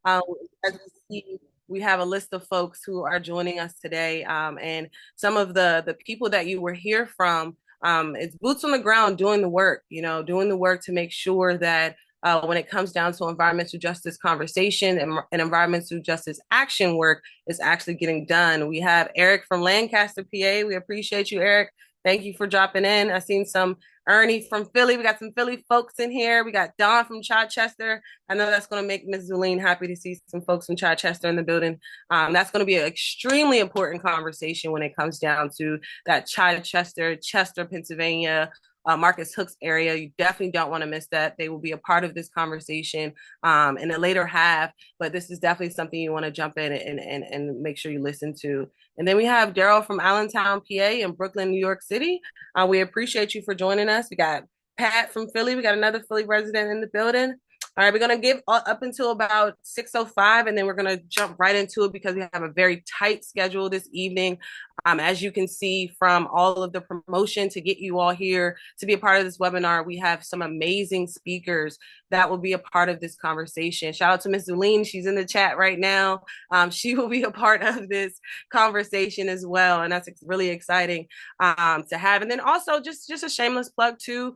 Um, as we see, we have a list of folks who are joining us today, and some of the people that you will hear from. It's boots on the ground doing the work, doing the work to make sure that when it comes down to environmental justice conversation and environmental justice action work is actually getting done. We have Eric from Lancaster, PA. We appreciate you, Eric. Thank you for dropping in. I've seen some Ernie from Philly. We got some Philly folks in here. We got Don from Chichester. I know that's going to make Ms. Zulene happy to see some folks from Chichester in the building. That's going to be an extremely important conversation when it comes down to that Chichester, Chester, Pennsylvania, Marcus Hooks area. You definitely don't want to miss that. They will be a part of this conversation in the later half, but this is definitely something you want to jump in and make sure you listen to. And then we have Daryl from Allentown, PA, and Brooklyn, New York City. We appreciate you for joining us. We got Pat from Philly. We got another Philly resident in the building. All right, we're going to give up until about 6:05, and then we're going to jump right into it because we have a very tight schedule this evening. As you can see from all of the promotion to get you all here to be a part of this webinar, we have some amazing speakers that will be a part of this conversation. Shout out to Ms. Zulene. She's in the chat right now. She will be a part of this conversation as well, and that's really exciting to have. And then also just a shameless plug too,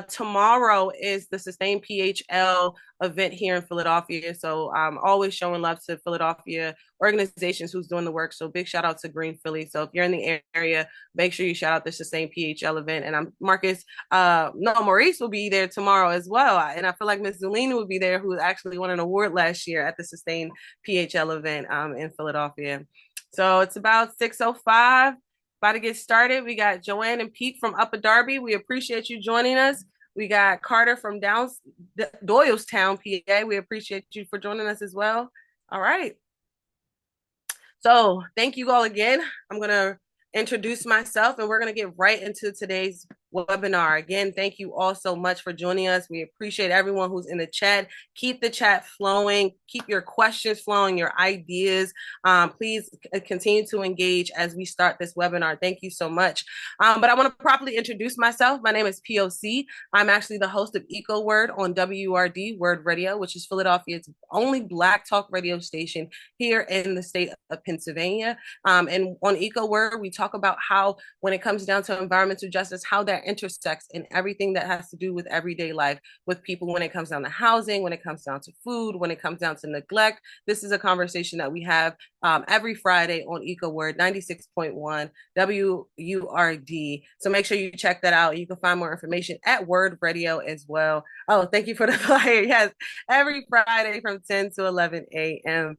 tomorrow is the Sustain PHL event here in Philadelphia. So I'm always showing love to Philadelphia organizations who's doing the work. So big shout out to Green Philly. So if you're in the area, make sure you shout out the Sustain PHL event. And I'm Maurice will be there tomorrow as well. And I feel like Miss Zulina will be there, who actually won an award last year at the Sustain PHL event in Philadelphia. So it's about 6:05. About to get started. We got Joanne and Pete from Upper Darby. We appreciate you joining us. We got Carter from Doylestown, PA. We appreciate you for joining us as well. All right. So thank you all again. I'm going to introduce myself and we're going to get right into today's webinar. Again, thank you all so much for joining us. We appreciate everyone who's in the chat. Keep the chat flowing. Keep your questions flowing, your ideas. Please continue to engage as we start this webinar. Thank you so much. But I want to properly introduce myself. My name is POC. I'm actually the host of Eco Word on WRD Word Radio, which is Philadelphia's only Black talk radio station here in the state of Pennsylvania. And on Eco Word, we talk about how, when it comes down to environmental justice, how that intersects in everything that has to do with everyday life with people, when it comes down to housing, when it comes down to food, when it comes down to neglect. This is a conversation that we have every Friday on Eco Word 96.1 WURD. So make sure you check that out. You can find more information at Word Radio as well. Oh, thank you for the flyer. Yes, every Friday from 10 to 11 a.m.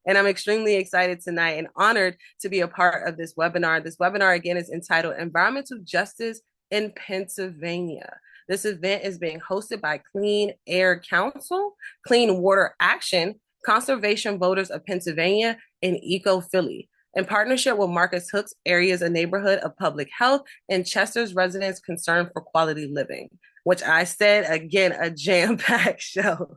And I'm extremely excited tonight and honored to be a part of this webinar. This webinar, again, is entitled Environmental Justice in Pennsylvania. This event is being hosted by Clean Air Council, Clean Water Action, Conservation Voters of Pennsylvania, and Eco Philly, in partnership with Marcus Hooks Areas a Neighborhood of Public Health and Chester's Residents Concerned for Quality Living, which I said, again, a jam-packed show.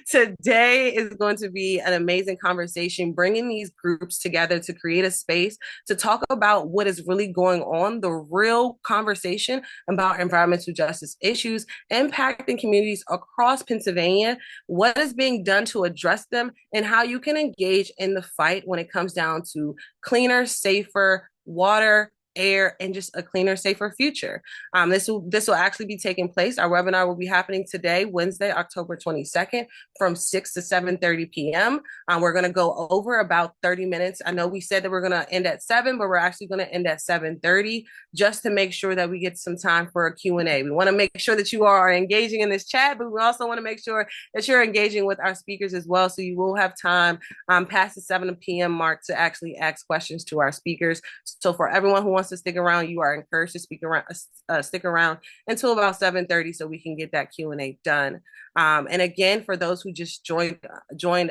Today is going to be an amazing conversation, bringing these groups together to create a space to talk about what is really going on, the real conversation about environmental justice issues impacting communities across Pennsylvania, what is being done to address them, and how you can engage in the fight when it comes down to cleaner, safer water, air, and just a cleaner, safer future. This will actually be taking place. Our webinar will be happening today, Wednesday, October 22nd, from 6 to 7:30 p.m. We're going to go over about 30 minutes. I know we said that we're going to end at 7, but we're actually going to end at 7:30 just to make sure that we get some time for a Q&A. We want to make sure that you are engaging in this chat, but we also want to make sure that you're engaging with our speakers as well. So you will have time past the 7 p.m. mark to actually ask questions to our speakers. So for everyone who wants to stick around, you are encouraged to stick around until about 7:30 so we can get that Q&A done. And again, for those who just joined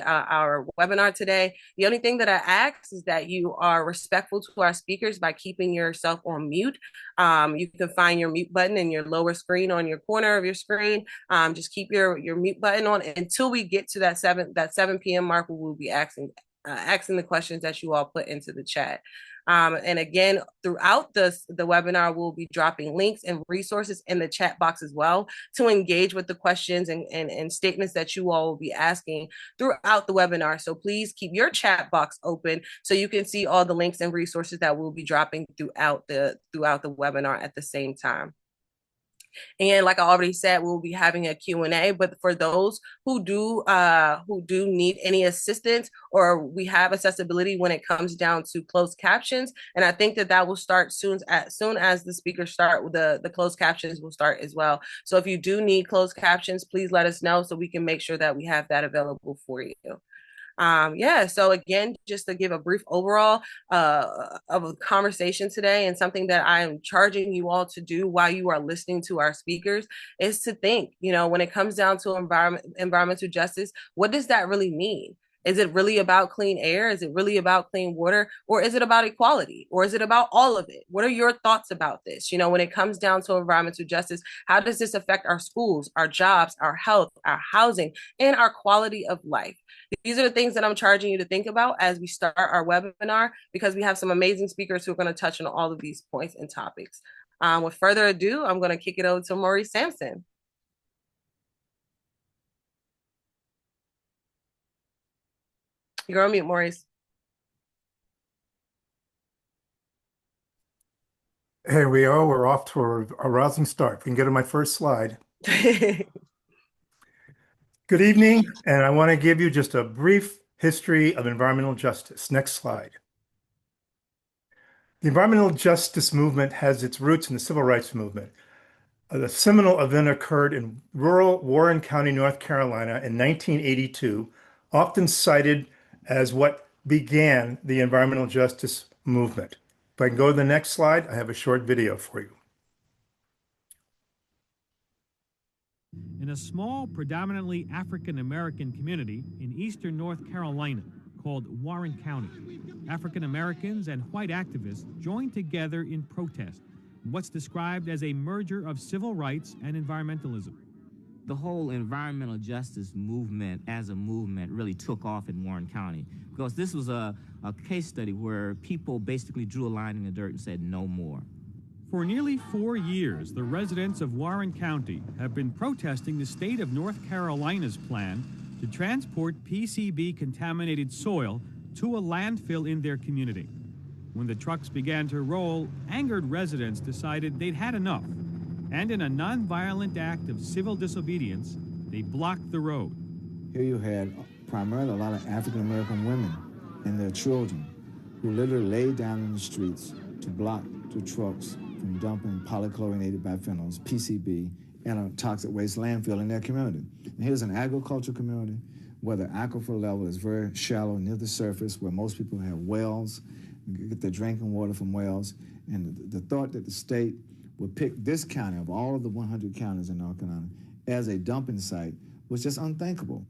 our webinar today, the only thing that I ask is that you are respectful to our speakers by keeping yourself on mute. You can find your mute button in your lower screen on your corner of your screen. Just keep your mute button on until we get to that 7 p.m. mark, where we'll be asking the questions that you all put into the chat. And again, throughout the webinar, we'll be dropping links and resources in the chat box as well to engage with the questions and statements that you all will be asking throughout the webinar. So please keep your chat box open so you can see all the links and resources that we'll be dropping throughout the webinar at the same time. And like I already said, we'll be having a Q&A, but for those who do need any assistance, or we have accessibility when it comes down to closed captions, and I think that will start soon as the speakers start, the closed captions will start as well. So if you do need closed captions, please let us know so we can make sure that we have that available for you. So again, just to give a brief overall of a conversation today, and something that I am charging you all to do while you are listening to our speakers is to think, when it comes down to environmental justice, what does that really mean? Is it really about clean air? Is it really about clean water? Or is it about equality? Or is it about all of it? What are your thoughts about this? When it comes down to environmental justice, how does this affect our schools, our jobs, our health, our housing, and our quality of life? These are the things that I'm charging you to think about as we start our webinar, because we have some amazing speakers who are going to touch on all of these points and topics. With further ado, I'm going to kick it over to Maurice Sampson. You're on mute, Maurice. Here we are. We're off to a rousing start. We can get to my first slide. Good evening, and I want to give you just a brief history of environmental justice. Next slide. The environmental justice movement has its roots in the civil rights movement. The seminal event occurred in rural Warren County, North Carolina in 1982, often cited as what began the environmental justice movement. If I can go to the next slide, I have a short video for you. In a small, predominantly African-American community in eastern North Carolina called Warren County, African Americans and white activists joined together in protest in what's described as a merger of civil rights and environmentalism. The whole environmental justice movement as a movement really took off in Warren County, because this was a case study where people basically drew a line in the dirt and said no more. For nearly 4 years, the residents of Warren County have been protesting the state of North Carolina's plan to transport PCB-contaminated soil to a landfill in their community. When the trucks began to roll, angered residents decided they'd had enough, and in a nonviolent act of civil disobedience, they blocked the road. Here you had primarily a lot of African-American women and their children who literally laid down in the streets to block the trucks from dumping polychlorinated biphenyls, PCB, in a toxic waste landfill in their community. And here's an agricultural community where the aquifer level is very shallow near the surface, where most people have wells, get their drinking water from wells. And the thought that the state would pick this county of all of the 100 counties in North Carolina as a dumping site was just unthinkable.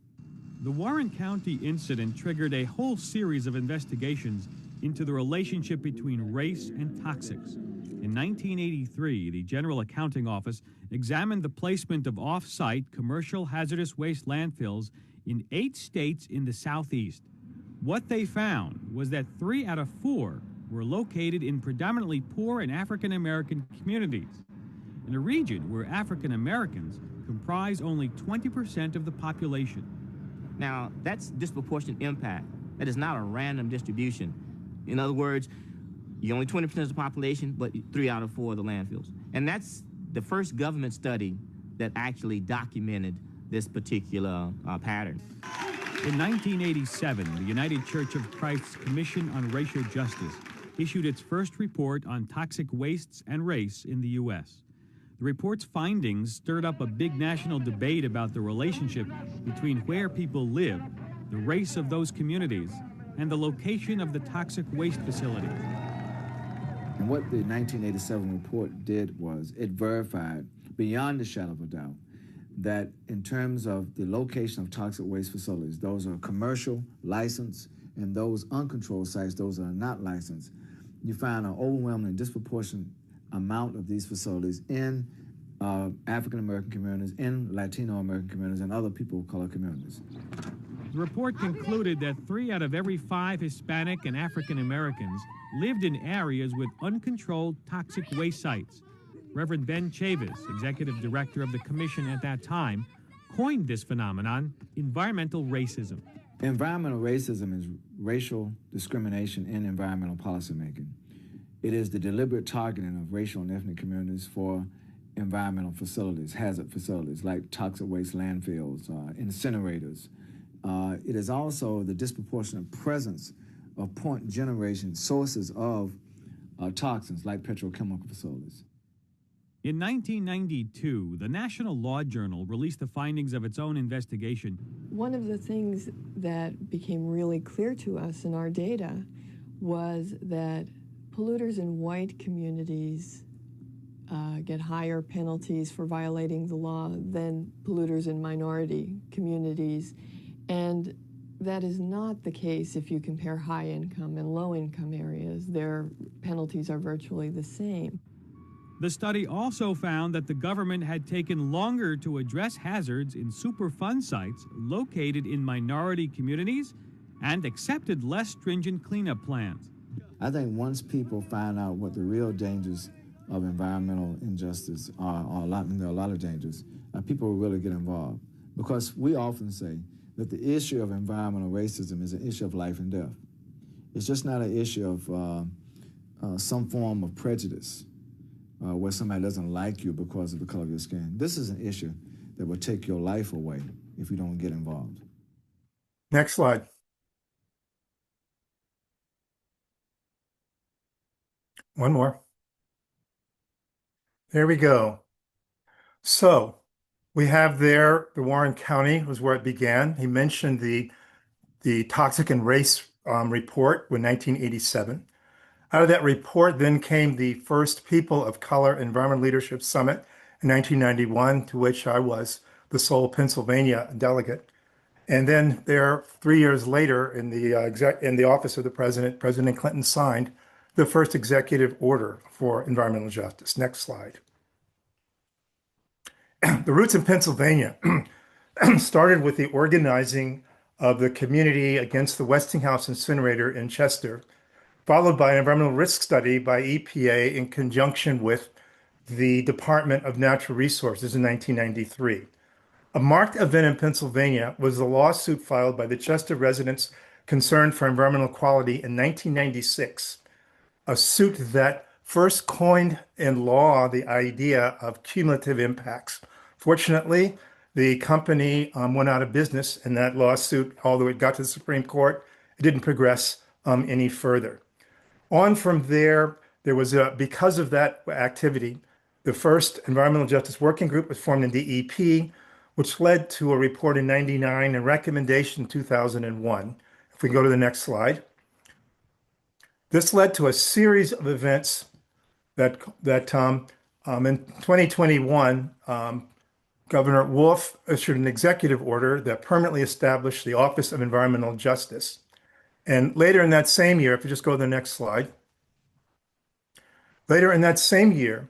The Warren County incident triggered a whole series of investigations into the relationship between race and toxics. In 1983, the General Accounting Office examined the placement of off-site commercial hazardous waste landfills in 8 states in the Southeast. What they found was that 3 out of 4 were located in predominantly poor and African-American communities, in a region where African-Americans comprise only 20% of the population. Now, that's disproportionate impact. That is not a random distribution. In other words, you're only 20% of the population, but 3 out of 4 of the landfills. And that's the first government study that actually documented this particular pattern. In 1987, the United Church of Christ's Commission on Racial Justice issued its first report on toxic wastes and race in the U.S. The report's findings stirred up a big national debate about the relationship between where people live, the race of those communities, and the location of the toxic waste facilities. And what the 1987 report did was it verified, beyond a shadow of a doubt, that in terms of the location of toxic waste facilities, those are commercial, licensed, and those uncontrolled sites, those that are not licensed, you find an overwhelming and disproportionate amount of these facilities in African-American communities, in Latino American communities, and other people of color communities. The report concluded that 3 out of every 5 Hispanic and African Americans lived in areas with uncontrolled toxic waste sites. Reverend Ben Chavis, executive director of the commission at that time, coined this phenomenon, environmental racism. Environmental racism is racial discrimination in environmental policymaking. It is the deliberate targeting of racial and ethnic communities for environmental facilities, hazard facilities like toxic waste landfills, incinerators. It is also the disproportionate presence of point generation sources of toxins like petrochemical facilities. In 1992, the National Law Journal released the findings of its own investigation. One of the things that became really clear to us in our data was that polluters in white communities get higher penalties for violating the law than polluters in minority communities. And that is not the case if you compare high-income and low-income areas. Their penalties are virtually the same. The study also found that the government had taken longer to address hazards in Superfund sites located in minority communities and accepted less stringent cleanup plans. I think once people find out what the real dangers of environmental injustice are, and there are a lot of dangers, people will really get involved. Because we often say that the issue of environmental racism is an issue of life and death. It's just not an issue of some form of prejudice where somebody doesn't like you because of the color of your skin. This is an issue that will take your life away if you don't get involved. Next slide. One more. There we go. So we have there the Warren County was where it began. He mentioned the Toxic and Race report in 1987. Out of that report then came the first People of Color Environmental Leadership Summit in 1991, to which I was the sole Pennsylvania delegate. And then there, 3 years later, in the office of the president, President Clinton signed the first executive order for environmental justice. Next slide. The roots in Pennsylvania started with the organizing of the community against the Westinghouse incinerator in Chester, followed by an environmental risk study by EPA in conjunction with the Department of Natural Resources in 1993. A marked event in Pennsylvania was the lawsuit filed by the Chester residents concerned for environmental quality in 1996, a suit that first coined in law the idea of cumulative impacts. Fortunately, the company went out of business in that lawsuit, although it got to the Supreme Court. It didn't progress any further. On from there, was because of that activity, the first Environmental Justice Working Group was formed in DEP, which led to a report in '99 and recommendation in 2001. If we go to the next slide. This led to a series of events that in 2021, Governor Wolf issued an executive order that permanently established the Office of Environmental Justice. And later in that same year, if you just go to the next slide, later in that same year,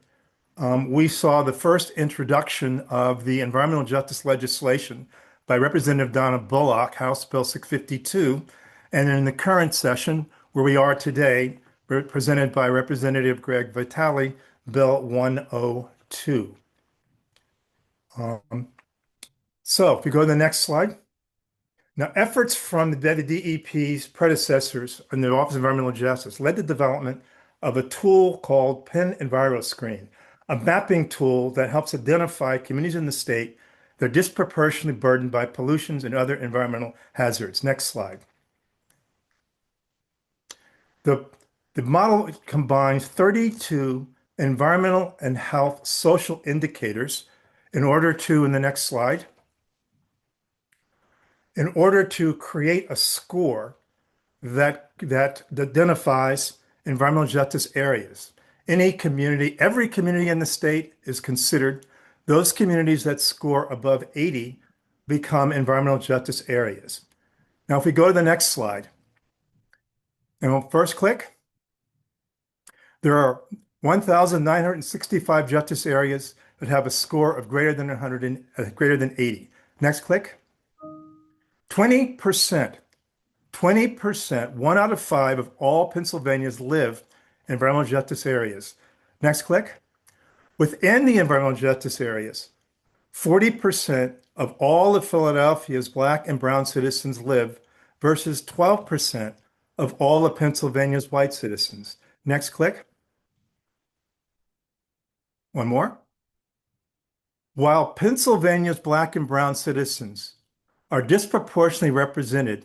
we saw the first introduction of the environmental justice legislation by Representative Donna Bullock, House Bill 652, and in the current session, where we are today, presented by Representative Greg Vitale, Bill 102. So if we go to the next slide. Now, efforts from the DEP's predecessors in the Office of Environmental Justice led to the development of a tool called Penn EnviroScreen, a mapping tool that helps identify communities in the state that are disproportionately burdened by pollutions and other environmental hazards. Next slide. The model combines 32 environmental and health social indicators in order to, in the next slide, in order to create a score that identifies environmental justice areas. Any community, every community in the state is considered. Those communities that score above 80 become environmental justice areas. Now, if we go to the next slide, and we'll first click, there are 1,965 justice areas that have a score of greater than 80. Next click. 20%, 20%, 1 out of 5 of all Pennsylvanians live in environmental justice areas. Next click. Within the environmental justice areas, 40% of all of Philadelphia's Black and brown citizens live versus 12% of all of Pennsylvania's white citizens. Next click. One more. While Pennsylvania's Black and brown citizens are disproportionately represented,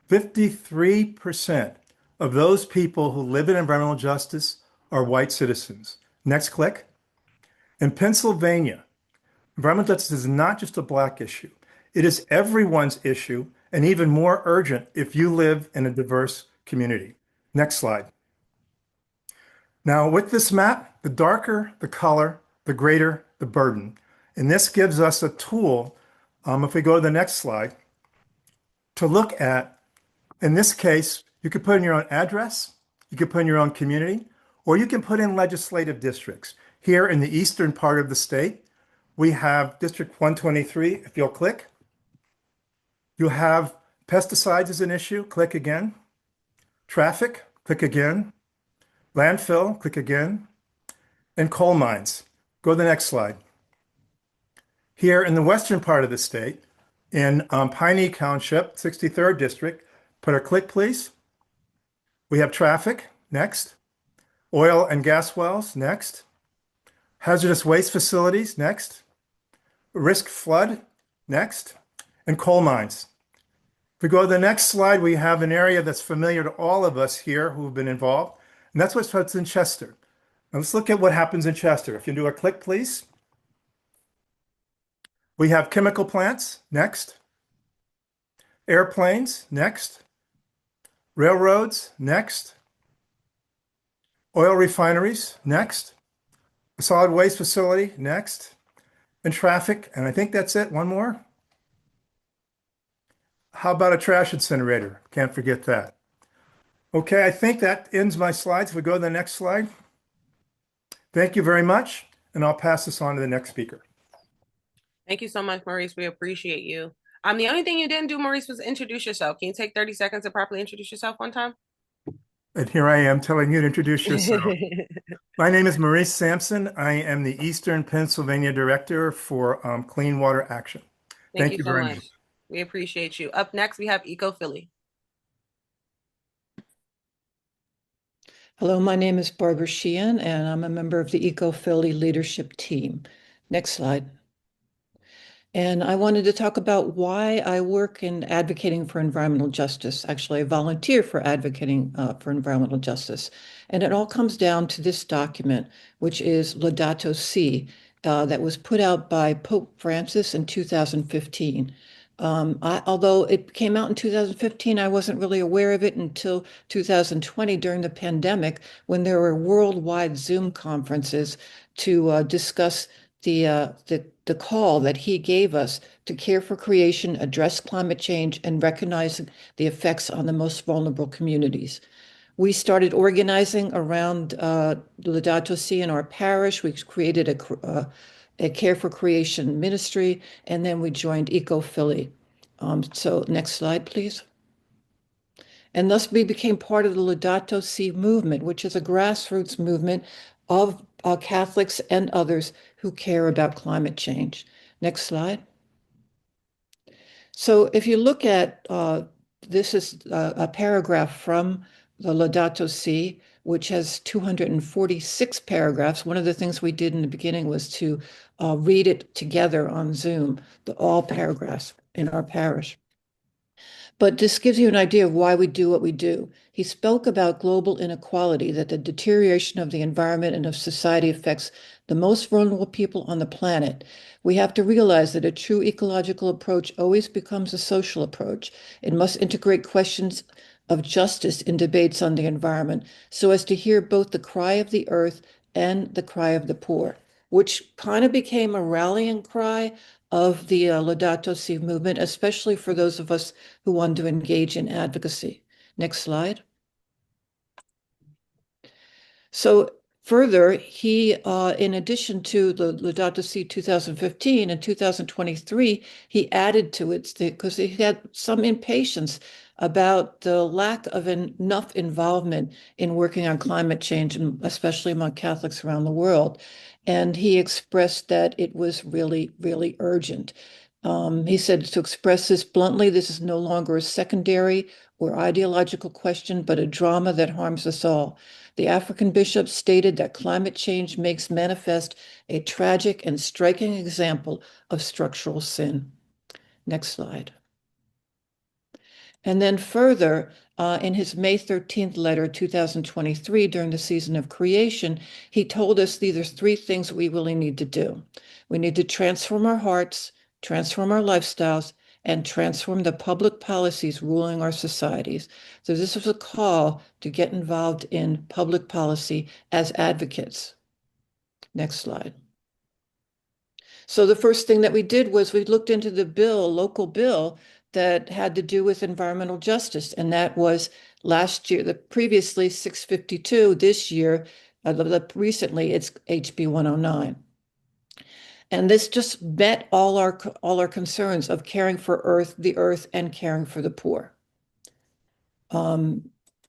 53% of those people who live in environmental justice are white citizens. Next click. In Pennsylvania, environmental justice is not just a Black issue. It is everyone's issue and even more urgent if you live in a diverse community. Next slide. Now, with this map, the darker the color, the greater the burden. And this gives us a tool, if we go to the next slide, to look at, in this case, you could put in your own address, you could put in your own community, or you can put in legislative districts. Here in the eastern part of the state, we have District 123. If you'll click, you have pesticides as an issue. Click again. Traffic, click again. Landfill, click again. And coal mines. Go to the next slide. Here in the western part of the state, in Piney Township, 63rd District, put a click, please. We have traffic, next. Oil and gas wells, next. Hazardous waste facilities, next. Risk flood, next. And coal mines. If we go to the next slide, we have an area that's familiar to all of us here who've been involved, and that's what's in Chester. Now let's look at what happens in Chester. If you do a click, please. We have chemical plants, next. Airplanes, next. Railroads, next. Oil refineries, next. A solid waste facility, next. And traffic, and I think that's it. One more. How about a trash incinerator? Can't forget that. Okay, I think that ends my slides. If we go to the next slide. Thank you very much, and I'll pass this on to the next speaker. Thank you so much, Maurice. We appreciate you. The only thing you didn't do, Maurice, was introduce yourself. Can you take 30 seconds to properly introduce yourself one time? And here I am telling you to introduce yourself. My name is Maurice Sampson. I am the Eastern Pennsylvania Director for Clean Water Action. Thank you so very much. We appreciate you. Up next, we have Eco Philly. Hello, my name is Barbara Sheehan, and I'm a member of the Eco Philly leadership team. Next slide. And I wanted to talk about why I work in advocating for environmental justice. Actually, I volunteer for advocating for environmental justice. And it all comes down to this document, which is Laudato Si, that was put out by Pope Francis in 2015. Although it came out in 2015, I wasn't really aware of it until 2020 during the pandemic, when there were worldwide Zoom conferences to discuss the call that he gave us to care for creation, address climate change, and recognize the effects on the most vulnerable communities. We started organizing around Laudato Si in our parish. We created a Care for Creation ministry, and then we joined Eco Philly. So next slide, please. And thus we became part of the Laudato Si movement, which is a grassroots movement of Catholics and others who care about climate change. Next slide. So if you look at, this is a paragraph from the Laudato Si, which has 246 paragraphs. One of the things we did in the beginning was to read it together on Zoom, all paragraphs in our parish. But this gives you an idea of why we do what we do. He spoke about global inequality, that the deterioration of the environment and of society affects the most vulnerable people on the planet. We have to realize that a true ecological approach always becomes a social approach. It must integrate questions of justice in debates on the environment so as to hear both the cry of the earth and the cry of the poor, which kind of became a rallying cry of the Laudato Si movement, especially for those of us who want to engage in advocacy. Next slide. So Further, he, in addition to the Laudato Si 2015 and 2023, he added to it because he had some impatience about the lack of enough involvement in working on climate change, and especially among Catholics around the world. And he expressed that it was really, really urgent. He said, to express this bluntly, this is no longer a secondary or ideological question, but a drama that harms us all. The African bishop stated that climate change makes manifest a tragic and striking example of structural sin. Next slide. And then further, in his May 13th letter, 2023, during the season of creation, he told us there's three things we really need to do. We need to transform our hearts, transform our lifestyles, and transform the public policies ruling our societies. So this was a call to get involved in public policy as advocates. Next slide. So the first thing that we did was we looked into the local bill that had to do with environmental justice, and that was last year, previously 652, this year, recently it's HB 109. And this just met all our concerns of caring for the earth, and caring for the poor.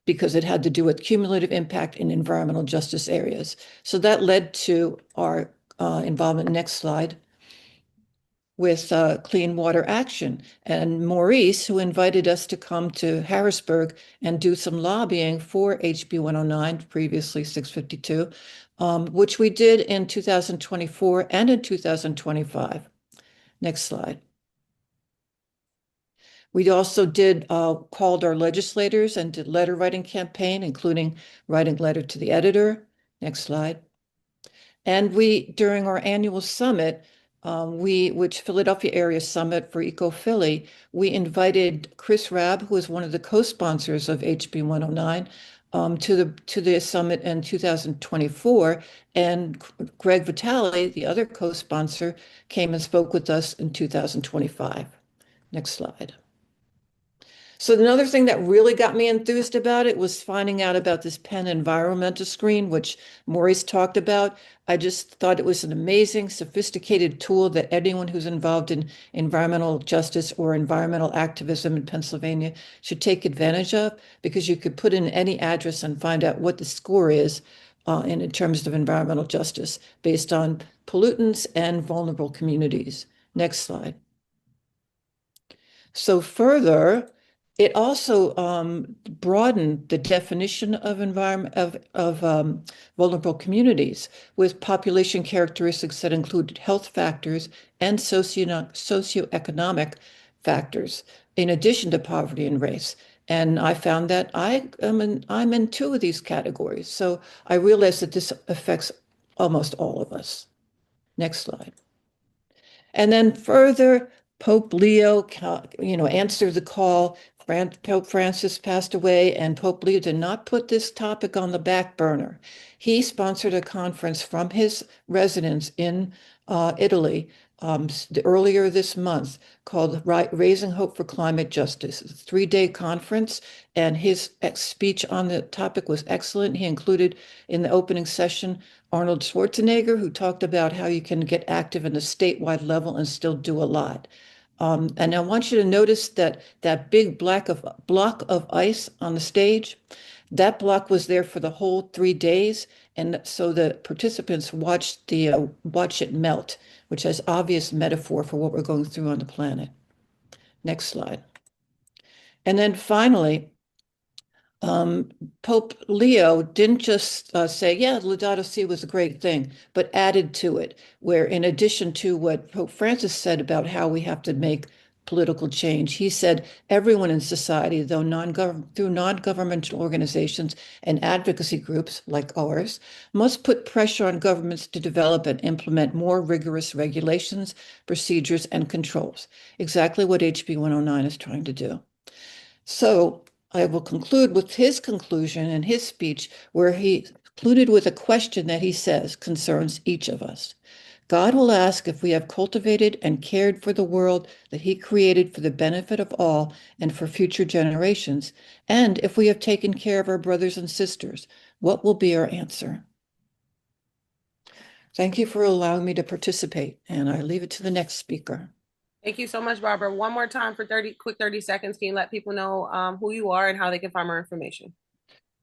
Because it had to do with cumulative impact in environmental justice areas. So that led to our involvement, next slide, with Clean Water Action. And Maurice, who invited us to come to Harrisburg and do some lobbying for HB 109, previously 652, which we did in 2024 and in 2025. Next slide. We also called our legislators and did letter writing campaign, including writing letter to the editor. Next slide. And during our annual summit, which Philadelphia area summit for Eco-Philly, we invited Chris Rabb, who is one of the co-sponsors of HB 109, to the summit in 2024, and Greg Vitale, the other co-sponsor, came and spoke with us in 2025. Next slide. So another thing that really got me enthused about it was finding out about this Penn environmental screen, which Maurice talked about. I just thought it was an amazing, sophisticated tool that anyone who's involved in environmental justice or environmental activism in Pennsylvania should take advantage of, because you could put in any address and find out what the score is in terms of environmental justice based on pollutants and vulnerable communities. Next slide. So further, it also broadened the definition of vulnerable communities with population characteristics that included health factors and socioeconomic factors, in addition to poverty and race. And I found that I'm in two of these categories. So I realized that this affects almost all of us. Next slide. And then further, Pope Leo, answered the call. Pope Francis passed away, and Pope Leo did not put this topic on the back burner. He sponsored a conference from his residence in Italy earlier this month called Raising Hope for Climate Justice. It's a 3-day conference, and his speech on the topic was excellent. He included in the opening session Arnold Schwarzenegger, who talked about how you can get active in the statewide level and still do a lot. And I want you to notice that big block of ice on the stage, that block was there for the whole 3 days. And so the participants watch it melt, which has obvious metaphor for what we're going through on the planet. Next slide. And then finally, Pope Leo didn't just say, yeah, Laudato Si was a great thing, but added to it, where in addition to what Pope Francis said about how we have to make political change, he said everyone in society, through non-governmental organizations and advocacy groups like ours, must put pressure on governments to develop and implement more rigorous regulations, procedures, and controls. Exactly what HB 109 is trying to do. So I will conclude with his conclusion and his speech, where he concluded with a question that he says concerns each of us. God will ask if we have cultivated and cared for the world that he created for the benefit of all and for future generations, and if we have taken care of our brothers and sisters. What will be our answer? Thank you for allowing me to participate, and I leave it to the next speaker. Thank you so much, Barbara. One more time for 30 seconds. Can you let people know who you are and how they can find more information?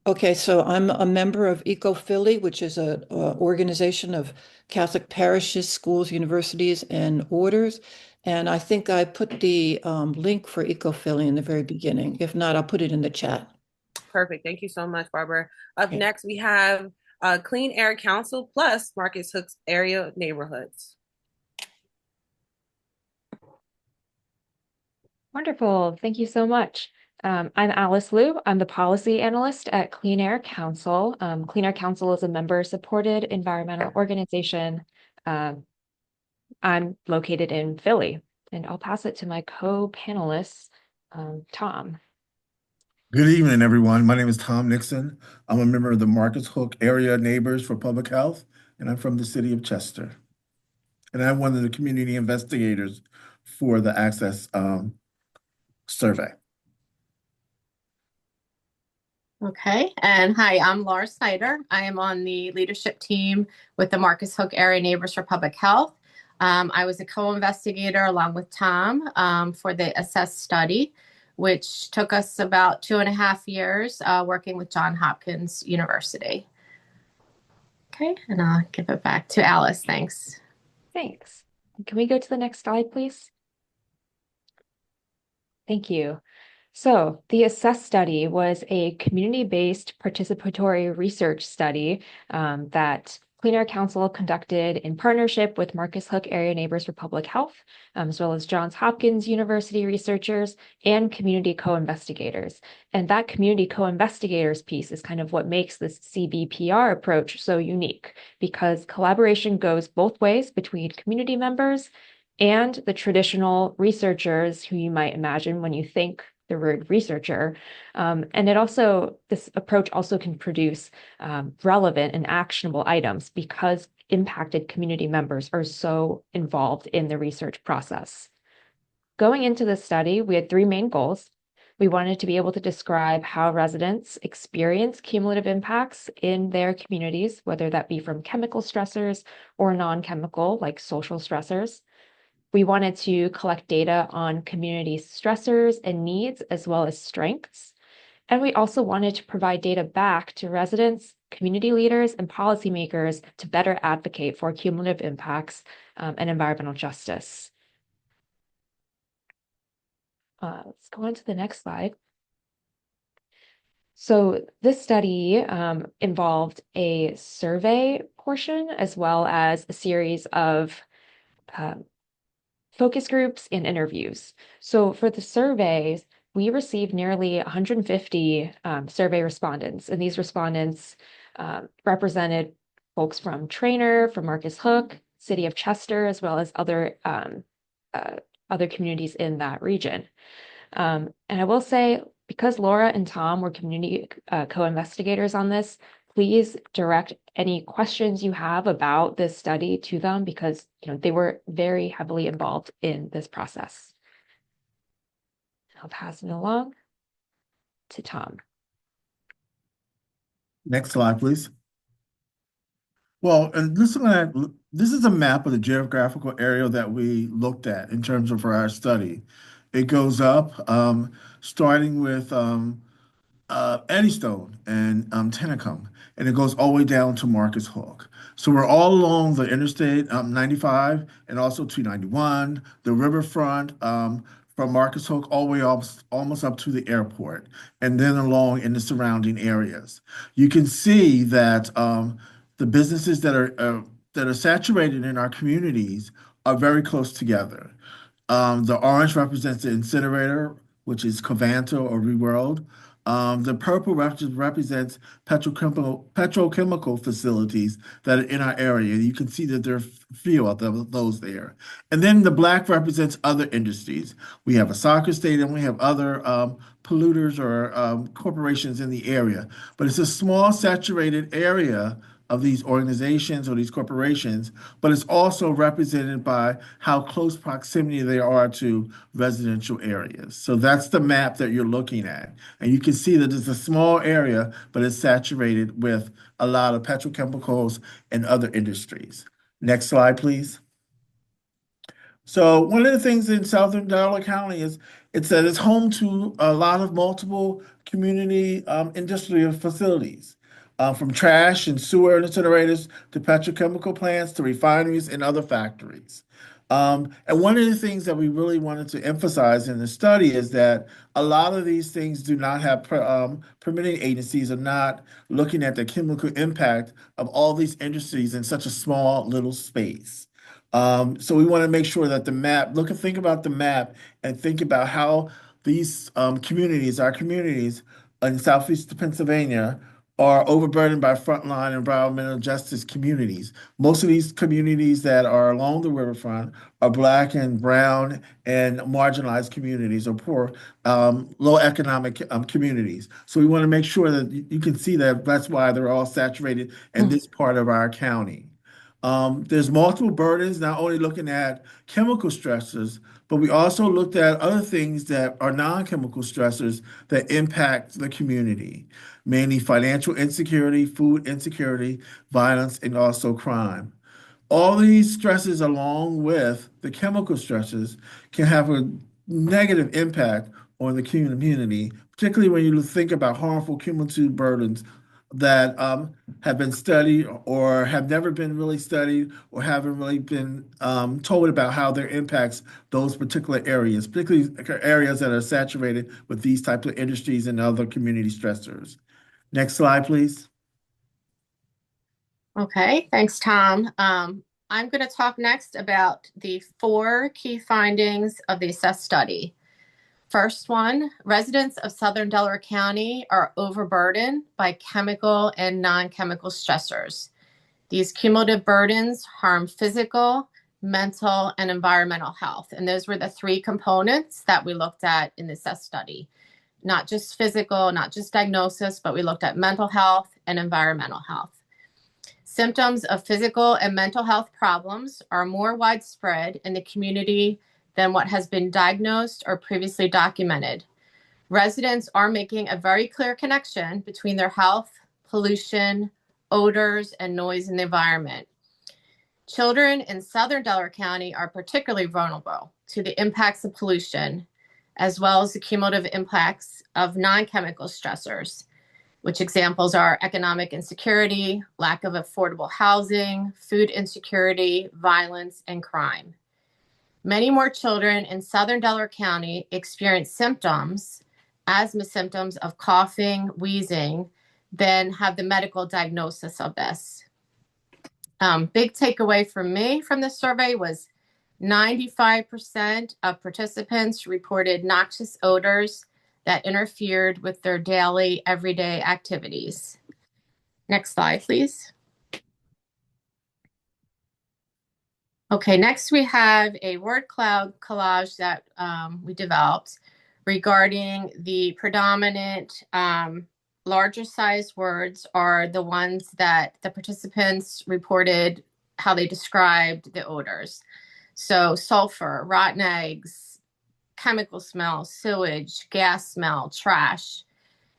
Okay, so I'm a member of Eco-Philly, which is an organization of Catholic parishes, schools, universities, and orders. And I think I put the link for Eco-Philly in the very beginning. If not, I'll put it in the chat. Perfect. Thank you so much, Barbara. Up Okay. next, we have Clean Air Council plus Marcus Hook's area neighborhoods. Wonderful. Thank you so much. I'm Alice Liu. I'm the policy analyst at Clean Air Council. Clean Air Council is a member-supported environmental organization. I'm located in Philly, and I'll pass it to my co-panelist, Tom. Good evening, everyone. My name is Tom Nixon. I'm a member of the Marcus Hook Area Neighbors for Public Health, and I'm from the city of Chester. And I'm one of the community investigators for the Access survey. Okay, and hi, I'm Laura Snyder. I am on the leadership team with the Marcus Hook Area Neighbors for Public Health. I was a co-investigator along with Tom for the ASSESS study, which took us about 2.5 years working with Johns Hopkins University. Okay, and I'll give it back to Alice. Thanks. Thanks. Can we go to the next slide, please? Thank you. So the ASSESS study was a community-based participatory research study that Clean Air Council conducted in partnership with Marcus Hook Area Neighbors for Public Health, as well as Johns Hopkins University researchers and community co-investigators. And that community co-investigators piece is kind of what makes this CBPR approach so unique, because collaboration goes both ways between community members and the traditional researchers who you might imagine when you think the word researcher. And this approach also can produce relevant and actionable items because impacted community members are so involved in the research process. Going into the study, we had 3 main goals. We wanted to be able to describe how residents experience cumulative impacts in their communities, whether that be from chemical stressors or non-chemical, like social stressors. We wanted to collect data on community stressors and needs, as well as strengths. And we also wanted to provide data back to residents, community leaders, and policymakers to better advocate for cumulative impacts and environmental justice. Let's go on to the next slide. So this study involved a survey portion, as well as a series of focus groups and interviews. So for the surveys, we received nearly 150 survey respondents, and these respondents represented folks from Trainer, from Marcus Hook, City of Chester, as well as other communities in that region. And I will say, because Laura and Tom were community co-investigators on this, please direct any questions you have about this study to them, because they were very heavily involved in this process. I'll pass it along to Tom. Next slide, please. Well, and this is a map of the geographical area that we looked at in terms of for our study. It goes up, starting with Eddystone and Tenacum, and it goes all the way down to Marcus Hook. So we're all along the Interstate 95 and also 291, the riverfront from Marcus Hook all the way almost up to the airport, and then along in the surrounding areas. You can see that the businesses that are saturated in our communities are very close together. The orange represents the incinerator, which is Covanto or Reworld. The purple represents petrochemical facilities that are in our area. You can see that there are few of those there. And then the black represents other industries. We have a soccer stadium, we have other polluters or corporations in the area. But it's a small saturated area of these organizations or these corporations, but it's also represented by how close proximity they are to residential areas. So that's the map that you're looking at. And you can see that it's a small area, but it's saturated with a lot of petrochemicals and other industries. Next slide, please. So one of the things in Southern Delaware County is it's that it's home to a lot of multiple community industrial facilities, from trash and sewer incinerators to petrochemical plants to refineries and other factories. And one of the things that we really wanted to emphasize in the study is that a lot of these things do not have permitting agencies are not looking at the chemical impact of all these industries in such a small little space. So we want to make sure that the map, think about the map and think about how these communities, our communities in Southeast Pennsylvania, are overburdened by frontline environmental justice communities. Most of these communities that are along the riverfront are Black and brown and marginalized communities or poor, low economic communities. So we want to make sure that you can see that that's why they're all saturated in this part of our county. There's multiple burdens, not only looking at chemical stressors, but we also looked at other things that are non-chemical stressors that impact the community, mainly financial insecurity, food insecurity, violence, and also crime. All these stresses, along with the chemical stresses, can have a negative impact on the community, particularly when you think about harmful cumulative burdens that have been studied or have never been really studied or haven't really been told about how their impacts those particular areas, particularly areas that are saturated with these types of industries and other community stressors. Next slide, please. Okay, thanks, Tom. I'm going to talk next about the 4 key findings of the assessed study. First one, residents of Southern Delaware County are overburdened by chemical and non-chemical stressors. These cumulative burdens harm physical, mental, and environmental health. And those were the 3 components that we looked at in the assessed study. Not just physical, not just diagnosis, but we looked at mental health and environmental health. Symptoms of physical and mental health problems are more widespread in the community than what has been diagnosed or previously documented. Residents are making a very clear connection between their health, pollution, odors, and noise in the environment. Children in Southern Delaware County are particularly vulnerable to the impacts of pollution, as well as the cumulative impacts of non-chemical stressors, which examples are economic insecurity, lack of affordable housing, food insecurity, violence, and crime. Many more children in Southern Delaware County experience symptoms, asthma symptoms of coughing, wheezing, than have the medical diagnosis of this. Big takeaway for me from this survey was 95% of participants reported noxious odors that interfered with their daily, everyday activities. Next slide, please. Okay, next we have a word cloud collage that we developed regarding the predominant larger size words are the ones that the participants reported how they described the odors. So sulfur, rotten eggs, chemical smell, sewage, gas smell, trash.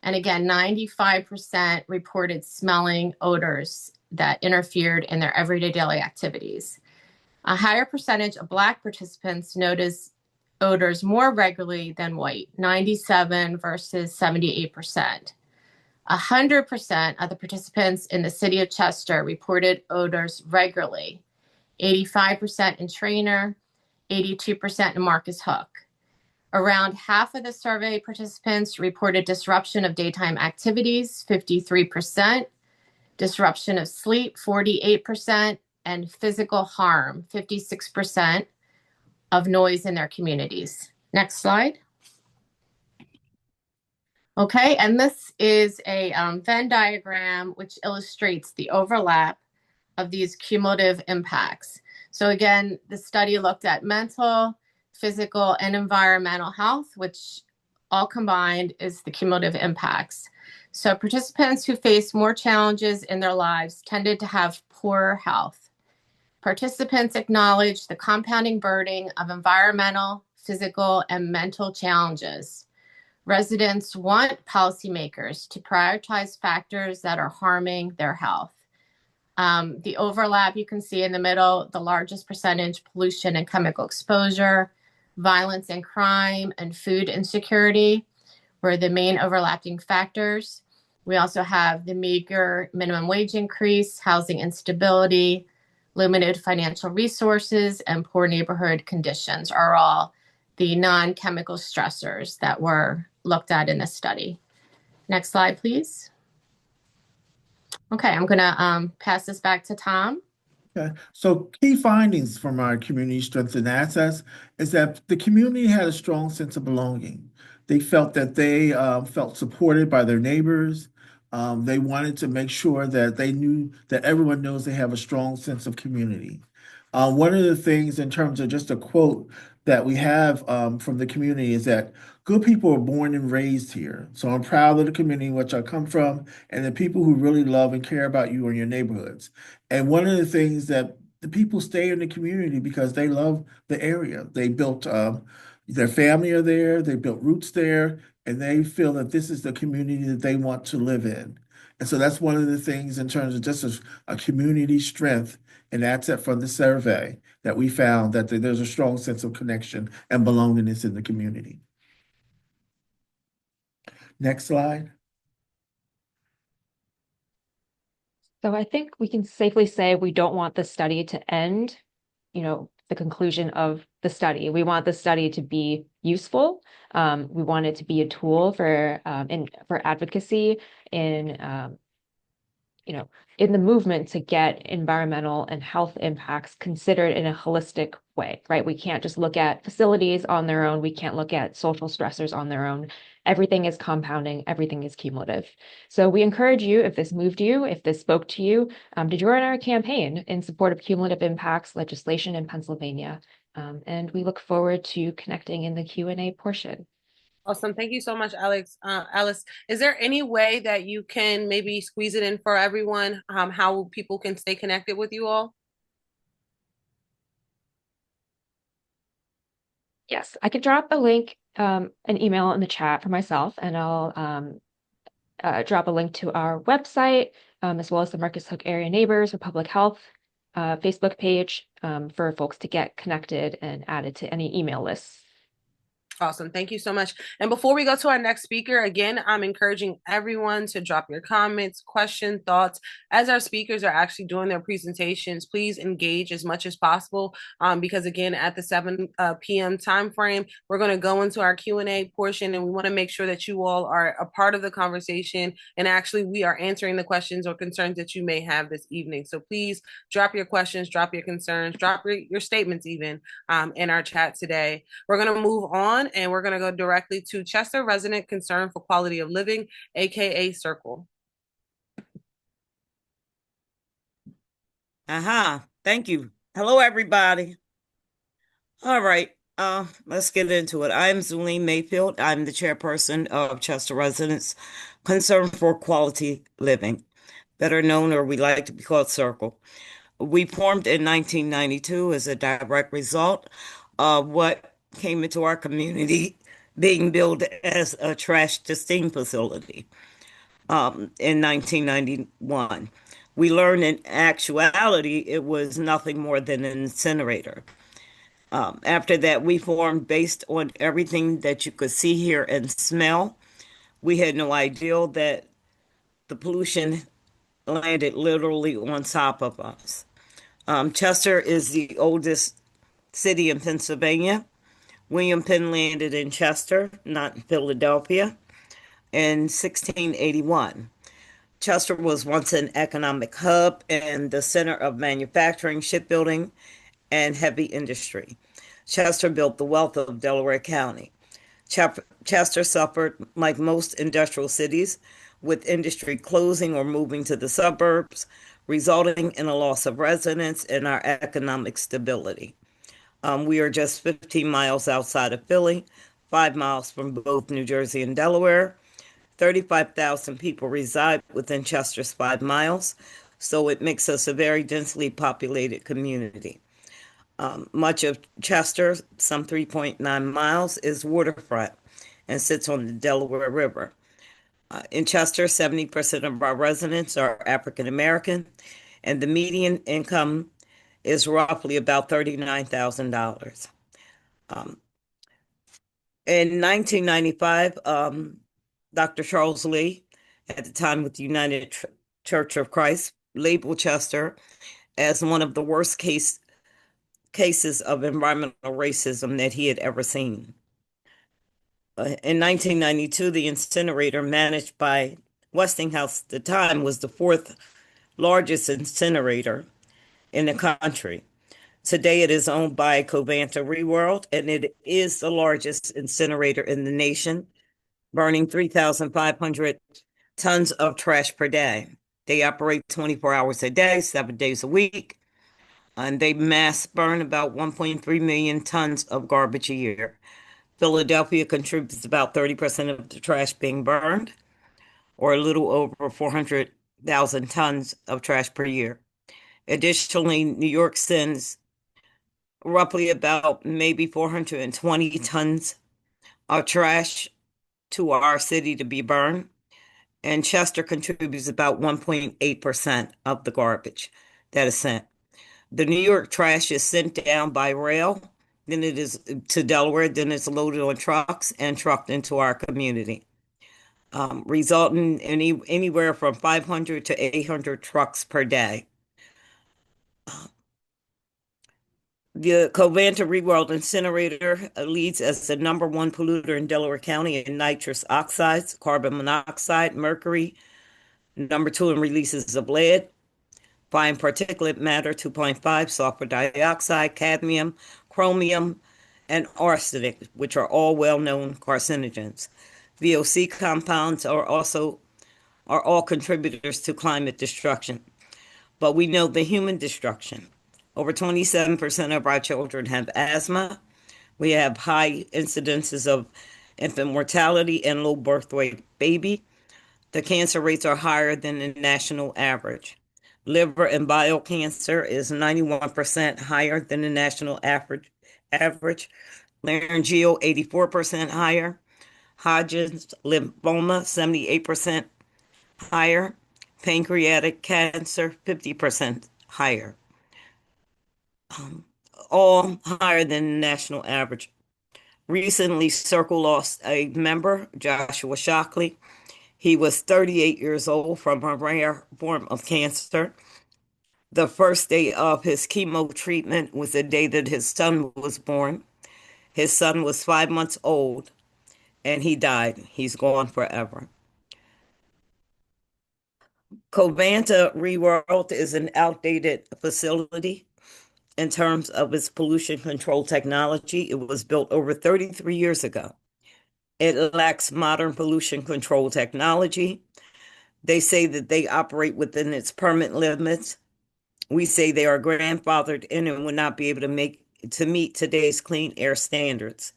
And again, 95% reported smelling odors that interfered in their everyday daily activities. A higher percentage of Black participants noticed odors more regularly than white, 97 versus 78%. 100% of the participants in the city of Chester reported odors regularly, 85% in Trainer, 82% in Marcus Hook. Around half of the survey participants reported disruption of daytime activities, 53%, disruption of sleep, 48%, and physical harm, 56% of noise in their communities. Next slide. Okay, and this is a Venn diagram which illustrates the overlap of these cumulative impacts. So again, the study looked at mental, physical, and environmental health, which all combined is the cumulative impacts. So participants who face more challenges in their lives tended to have poorer health. Participants acknowledged the compounding burden of environmental, physical, and mental challenges. Residents want policymakers to prioritize factors that are harming their health. The overlap you can see in the middle, the largest percentage, pollution and chemical exposure, violence and crime, and food insecurity were the main overlapping factors. We also have the meager minimum wage increase, housing instability, limited financial resources, and poor neighborhood conditions are all the non-chemical stressors that were looked at in this study. Next slide, please. Okay, I'm going to pass this back to Tom. Okay. So key findings from our community strengths and assets is that the community had a strong sense of belonging. They felt that they felt supported by their neighbors. They wanted to make sure that they knew that everyone knows they have a strong sense of community. One of the things in terms of just a quote that we have from the community is that good people are born and raised here. So I'm proud of the community in which I come from and the people who really love and care about you in your neighborhoods. And one of the things that the people stay in the community because they love the area. They built their family are there, they built roots there, and they feel that this is the community that they want to live in. And so that's one of the things in terms of just a community strength and asset from the survey that we found that there's a strong sense of connection and belongingness in the community. Next slide. So I think we can safely say we don't want the study to end, the conclusion of the study. We want the study to be useful. We want it to be a tool for advocacy in the movement to get environmental and health impacts considered in a holistic way, right? We can't just look at facilities on their own. We can't look at social stressors on their own. Everything is compounding, everything is cumulative. So we encourage you, if this moved you, if this spoke to you, to join our campaign in support of cumulative impacts legislation in Pennsylvania. And we look forward to connecting in the Q&A portion. Awesome. Thank you so much, Alex. Alice, is there any way that you can maybe squeeze it in for everyone, how people can stay connected with you all? Yes, I could drop a link, an email in the chat for myself, and I'll drop a link to our website, as well as the Marcus Hook Area Neighbors for Public Health Facebook page for folks to get connected and added to any email lists. Awesome. Thank you so much. And before we go to our next speaker, again, I'm encouraging everyone to drop your comments, questions, thoughts. As our speakers are actually doing their presentations, please engage as much as possible because, again, at the 7 p.m. time frame, we're going to go into our Q&A portion, and we want to make sure that you all are a part of the conversation. And actually, we are answering the questions or concerns that you may have this evening. So please drop your questions, drop your concerns, drop your statements even in our chat today. We're going to move on, and we're going to go directly to Chester resident concern for quality of living, aka Circle. Thank you. Hello, everybody. All right, let's get into it. I'm Zuline Mayfield. I'm the chairperson of Chester Residents Concern for Quality Living, better known, or we like to be called Circle. We formed in 1992 as a direct result of what came into our community being billed as a trash to steam facility in 1991. We learned in actuality it was nothing more than an incinerator. After that, we formed based on everything that you could see, hear, and smell. We had no idea that the pollution landed literally on top of us. Chester is the oldest city in Pennsylvania. William Penn landed in Chester, not in Philadelphia, in 1681. Chester was once an economic hub and the center of manufacturing, shipbuilding, and heavy industry. Chester built the wealth of Delaware County. Chester suffered, like most industrial cities, with industry closing or moving to the suburbs, resulting in a loss of residents and our economic stability. We are just 15 miles outside of Philly, 5 miles from both New Jersey and Delaware. 35,000 people reside within Chester's 5 miles, so it makes us a very densely populated community. Much of Chester, some 3.9 miles, is waterfront and sits on the Delaware River. In Chester, 70% of our residents are African American, and the median income is roughly about $39,000. In 1995, Dr. Charles Lee, at the time with the United Church of Christ, labeled Chester as one of the worst cases of environmental racism that he had ever seen. In 1992, the incinerator managed by Westinghouse at the time was the fourth largest incinerator in the country. Today, it is owned by Covanta Reworld, and it is the largest incinerator in the nation, burning 3,500 tons of trash per day. They operate 24 hours a day, 7 days a week, and they mass burn about 1.3 million tons of garbage a year. Philadelphia contributes about 30% of the trash being burned, or a little over 400,000 tons of trash per year. Additionally, New York sends roughly about maybe 420 tons of trash to our city to be burned, and Chester contributes about 1.8% of the garbage that is sent. The New York trash is sent down by rail, then it is to Delaware, then it's loaded on trucks and trucked into our community, resulting in anywhere from 500 to 800 trucks per day. The Covanta Reworld incinerator leads as the number one polluter in Delaware County in nitrous oxides, carbon monoxide, mercury, number two in releases of lead, fine particulate matter 2.5, sulfur dioxide, cadmium, chromium, and arsenic, which are all well-known carcinogens. VOC compounds are all contributors to climate destruction. But we know the human destruction. Over 27% of our children have asthma. We have high incidences of infant mortality and low birth weight baby. The cancer rates are higher than the national average. Liver and bile cancer is 91% higher than the national average. Laryngeal, 84% higher. Hodgkin's lymphoma, 78% higher. Pancreatic cancer, 50% higher. All higher than the national average. Recently, Circle lost a member, Joshua Shockley. He was 38 years old from a rare form of cancer. The first day of his chemo treatment was the day that his son was born. His son was 5 months old, and he died. He's gone forever. Covanta Reworld is an outdated facility in terms of its pollution control technology. It was built over 33 years ago. It lacks modern pollution control technology. They say that they operate within its permit limits. We say they are grandfathered in and will not be able to meet today's clean air standards.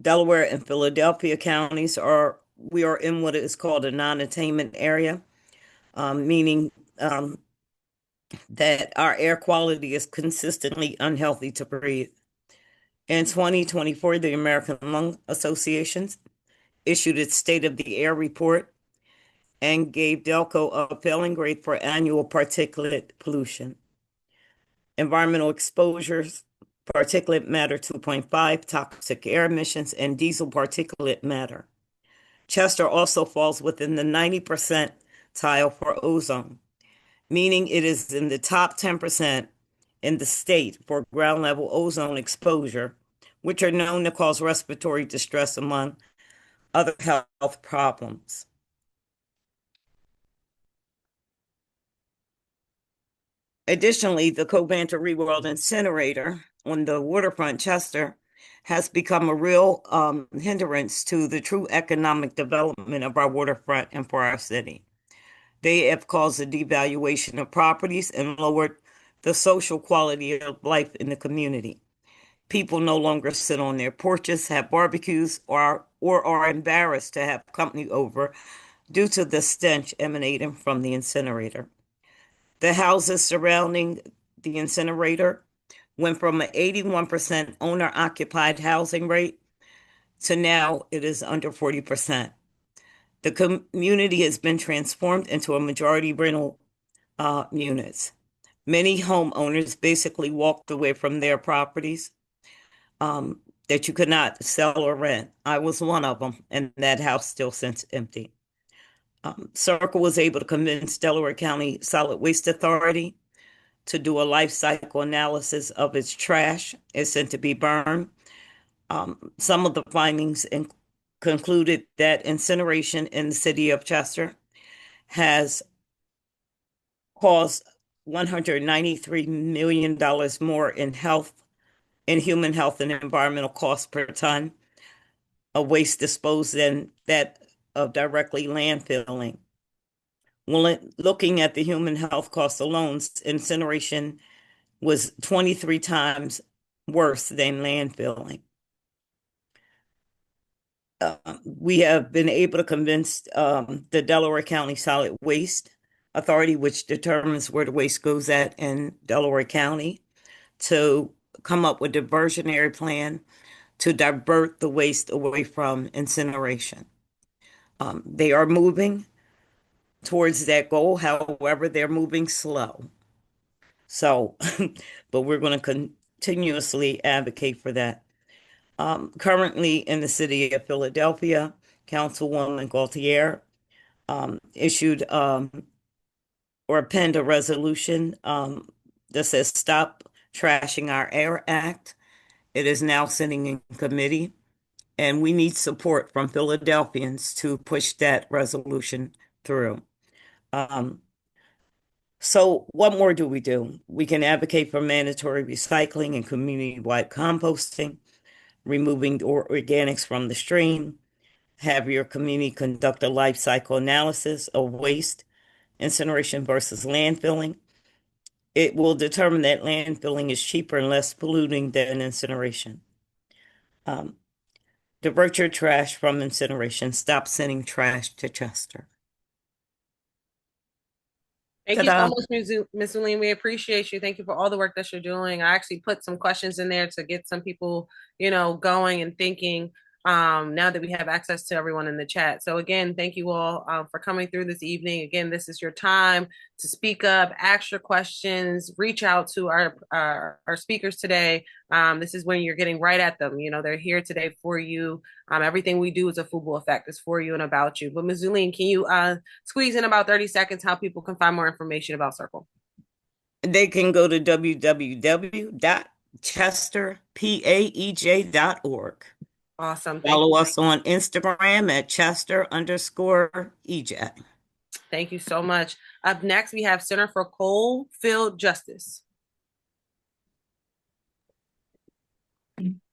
Delaware and Philadelphia counties we are in what is called a non-attainment area, meaning that our air quality is consistently unhealthy to breathe. In 2024, the American Lung Association issued its State of the Air report and gave Delco a failing grade for annual particulate pollution. Environmental exposures, particulate matter 2.5, toxic air emissions, and diesel particulate matter. Chester also falls within the 90 percentile for ozone, meaning it is in the top 10% in the state for ground level ozone exposure, which are known to cause respiratory distress among other health problems. Additionally, the Covanta Reworld incinerator on the waterfront Chester has become a real hindrance to the true economic development of our waterfront and for our city. They have caused a devaluation of properties and lowered the social quality of life in the community. People no longer sit on their porches, have barbecues, or are embarrassed to have company over due to the stench emanating from the incinerator. The houses surrounding the incinerator went from an 81% owner-occupied housing rate to now it is under 40%. The community has been transformed into a majority rental units. Many homeowners basically walked away from their properties um, that you could not sell or rent. I was one of them, and that house still sits empty. Circle was able to convince Delaware County Solid Waste Authority to do a life cycle analysis of its trash. It's sent to be burned. Some of the findings concluded that incineration in the city of Chester has caused $193 million more in human health and environmental costs per ton of waste disposed than that of directly landfilling. Well, looking at the human health costs alone, incineration was 23 times worse than landfilling. We have been able to convince the Delaware County Solid Waste Authority, which determines where the waste goes at in Delaware County, to come up with a diversionary plan to divert the waste away from incineration. They are moving towards that goal. However, they're moving slow. So, but we're going to continuously advocate for that. Currently in the city of Philadelphia, Councilwoman Gaultier issued or penned a resolution that says Stop Trashing Our Air Act. It is now sitting in committee, and we need support from Philadelphians to push that resolution through. So what more do? We can advocate for mandatory recycling and community-wide composting, removing organics from the stream, have your community conduct a life cycle analysis of waste, incineration versus landfilling. It will determine that landfilling is cheaper and less polluting than incineration. Divert your trash from incineration. Stop sending trash to Chester. Thank you so much, Ms. Zuline. We appreciate you. Thank you for all the work that you're doing. I actually put some questions in there to get some people, going and thinking now that we have access to everyone in the chat. So again, thank you all for coming through this evening. Again, this is your time to speak up, ask your questions, reach out to our speakers today. This is when you're getting right at them. They're here today for you. Everything we do is a FUBU effect. It's for you and about you. But Ms. Zuline, can you squeeze in about 30 seconds how people can find more information about Circle? They can go to www.chesterpaej.org. Awesome. Follow us on Instagram at Chester_EJ. Thank you so much. Up next, we have Center for Coalfield Justice.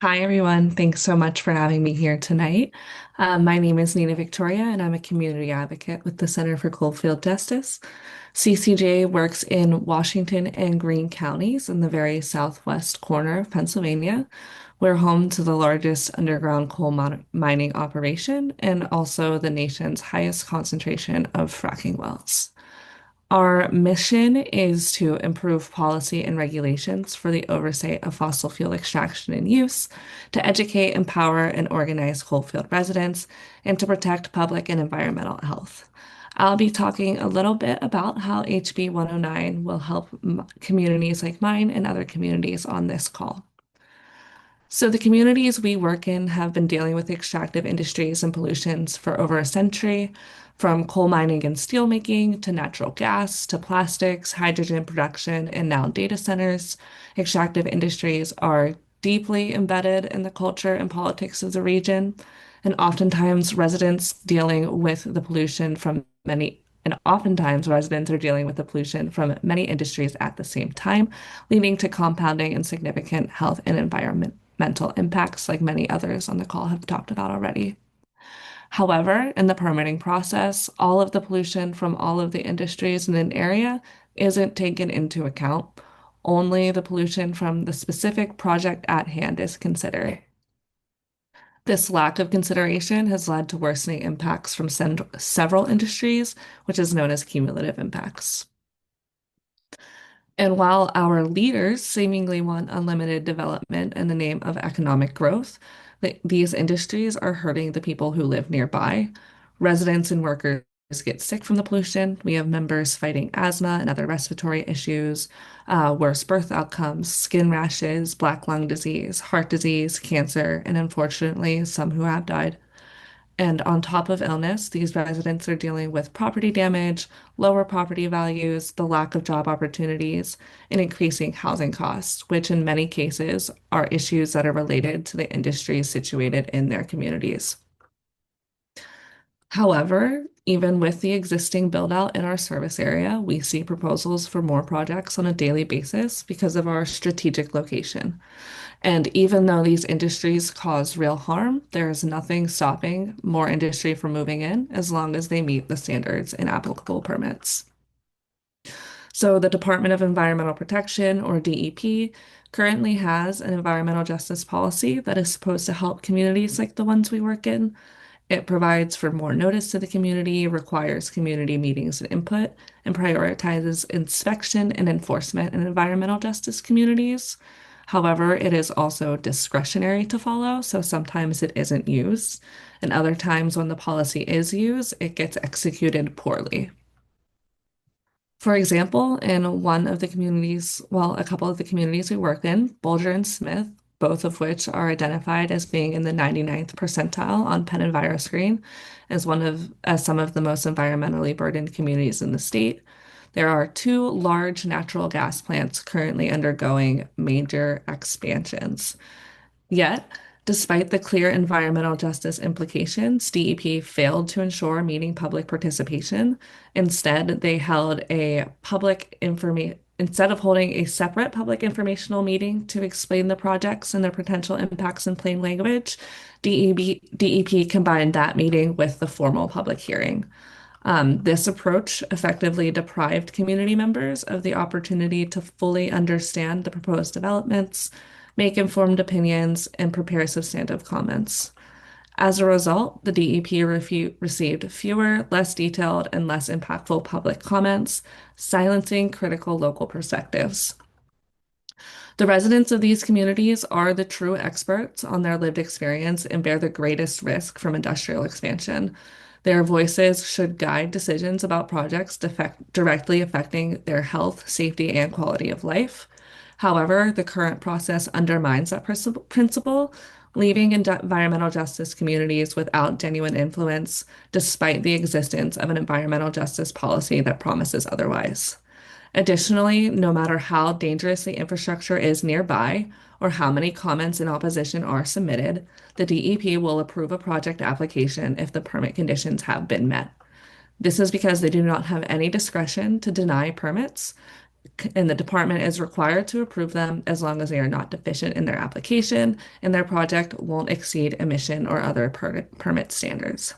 Hi, everyone. Thanks so much for having me here tonight. My name is Nina Victoria, and I'm a community advocate with the Center for Coalfield Justice. CCJ works in Washington and Greene counties in the very southwest corner of Pennsylvania. We're home to the largest underground coal mining operation and also the nation's highest concentration of fracking wells. Our mission is to improve policy and regulations for the oversight of fossil fuel extraction and use, to educate, empower, and organize coalfield residents, and to protect public and environmental health. I'll be talking a little bit about how HB 109 will help communities like mine and other communities on this call. So the communities we work in have been dealing with extractive industries and pollutions for over a century, from coal mining and steelmaking to natural gas to plastics, hydrogen production, and now data centers. Extractive industries are deeply embedded in the culture and politics of the region, and oftentimes residents are dealing with the pollution from many industries at the same time, leading to compounding and significant health and environmental impacts like many others on the call have talked about already. However, in the permitting process, all of the pollution from all of the industries in an area isn't taken into account. Only the pollution from the specific project at hand is considered. This lack of consideration has led to worsening impacts from several industries, which is known as cumulative impacts. And while our leaders seemingly want unlimited development in the name of economic growth, these industries are hurting the people who live nearby. Residents and workers get sick from the pollution. We have members fighting asthma and other respiratory issues, worse birth outcomes, skin rashes, black lung disease, heart disease, cancer, and unfortunately, some who have died. And on top of illness, these residents are dealing with property damage, lower property values, the lack of job opportunities, and increasing housing costs, which in many cases are issues that are related to the industries situated in their communities. However, even with the existing build out in our service area, we see proposals for more projects on a daily basis because of our strategic location. And even though these industries cause real harm, there is nothing stopping more industry from moving in as long as they meet the standards and applicable permits. So the Department of Environmental Protection, or DEP, currently has an environmental justice policy that is supposed to help communities like the ones we work in. It provides for more notice to the community, requires community meetings and input, and prioritizes inspection and enforcement in environmental justice communities. However, it is also discretionary to follow, so sometimes it isn't used, and other times when the policy is used, it gets executed poorly. For example, in one of the communities, well, a couple of the communities we work in, Bolger and Smith, both of which are identified as being in the 99th percentile on Penn EnviroScreen as some of the most environmentally burdened communities in the state. There are two large natural gas plants currently undergoing major expansions. Yet, despite the clear environmental justice implications, DEP failed to ensure meeting public participation. Instead, they held a instead of holding a separate public informational meeting to explain the projects and their potential impacts in plain language, DEP combined that meeting with the formal public hearing. This approach effectively deprived community members of the opportunity to fully understand the proposed developments, make informed opinions, and prepare substantive comments. As a result, the DEP received fewer, less detailed, and less impactful public comments, silencing critical local perspectives. The residents of these communities are the true experts on their lived experience and bear the greatest risk from industrial expansion. Their voices should guide decisions about projects directly affecting their health, safety, and quality of life. However, the current process undermines that principle, leaving environmental justice communities without genuine influence, despite the existence of an environmental justice policy that promises otherwise. Additionally, no matter how dangerous the infrastructure is nearby or how many comments in opposition are submitted, the DEP will approve a project application if the permit conditions have been met. This is because they do not have any discretion to deny permits, and the department is required to approve them as long as they are not deficient in their application and their project won't exceed emission or other permit standards.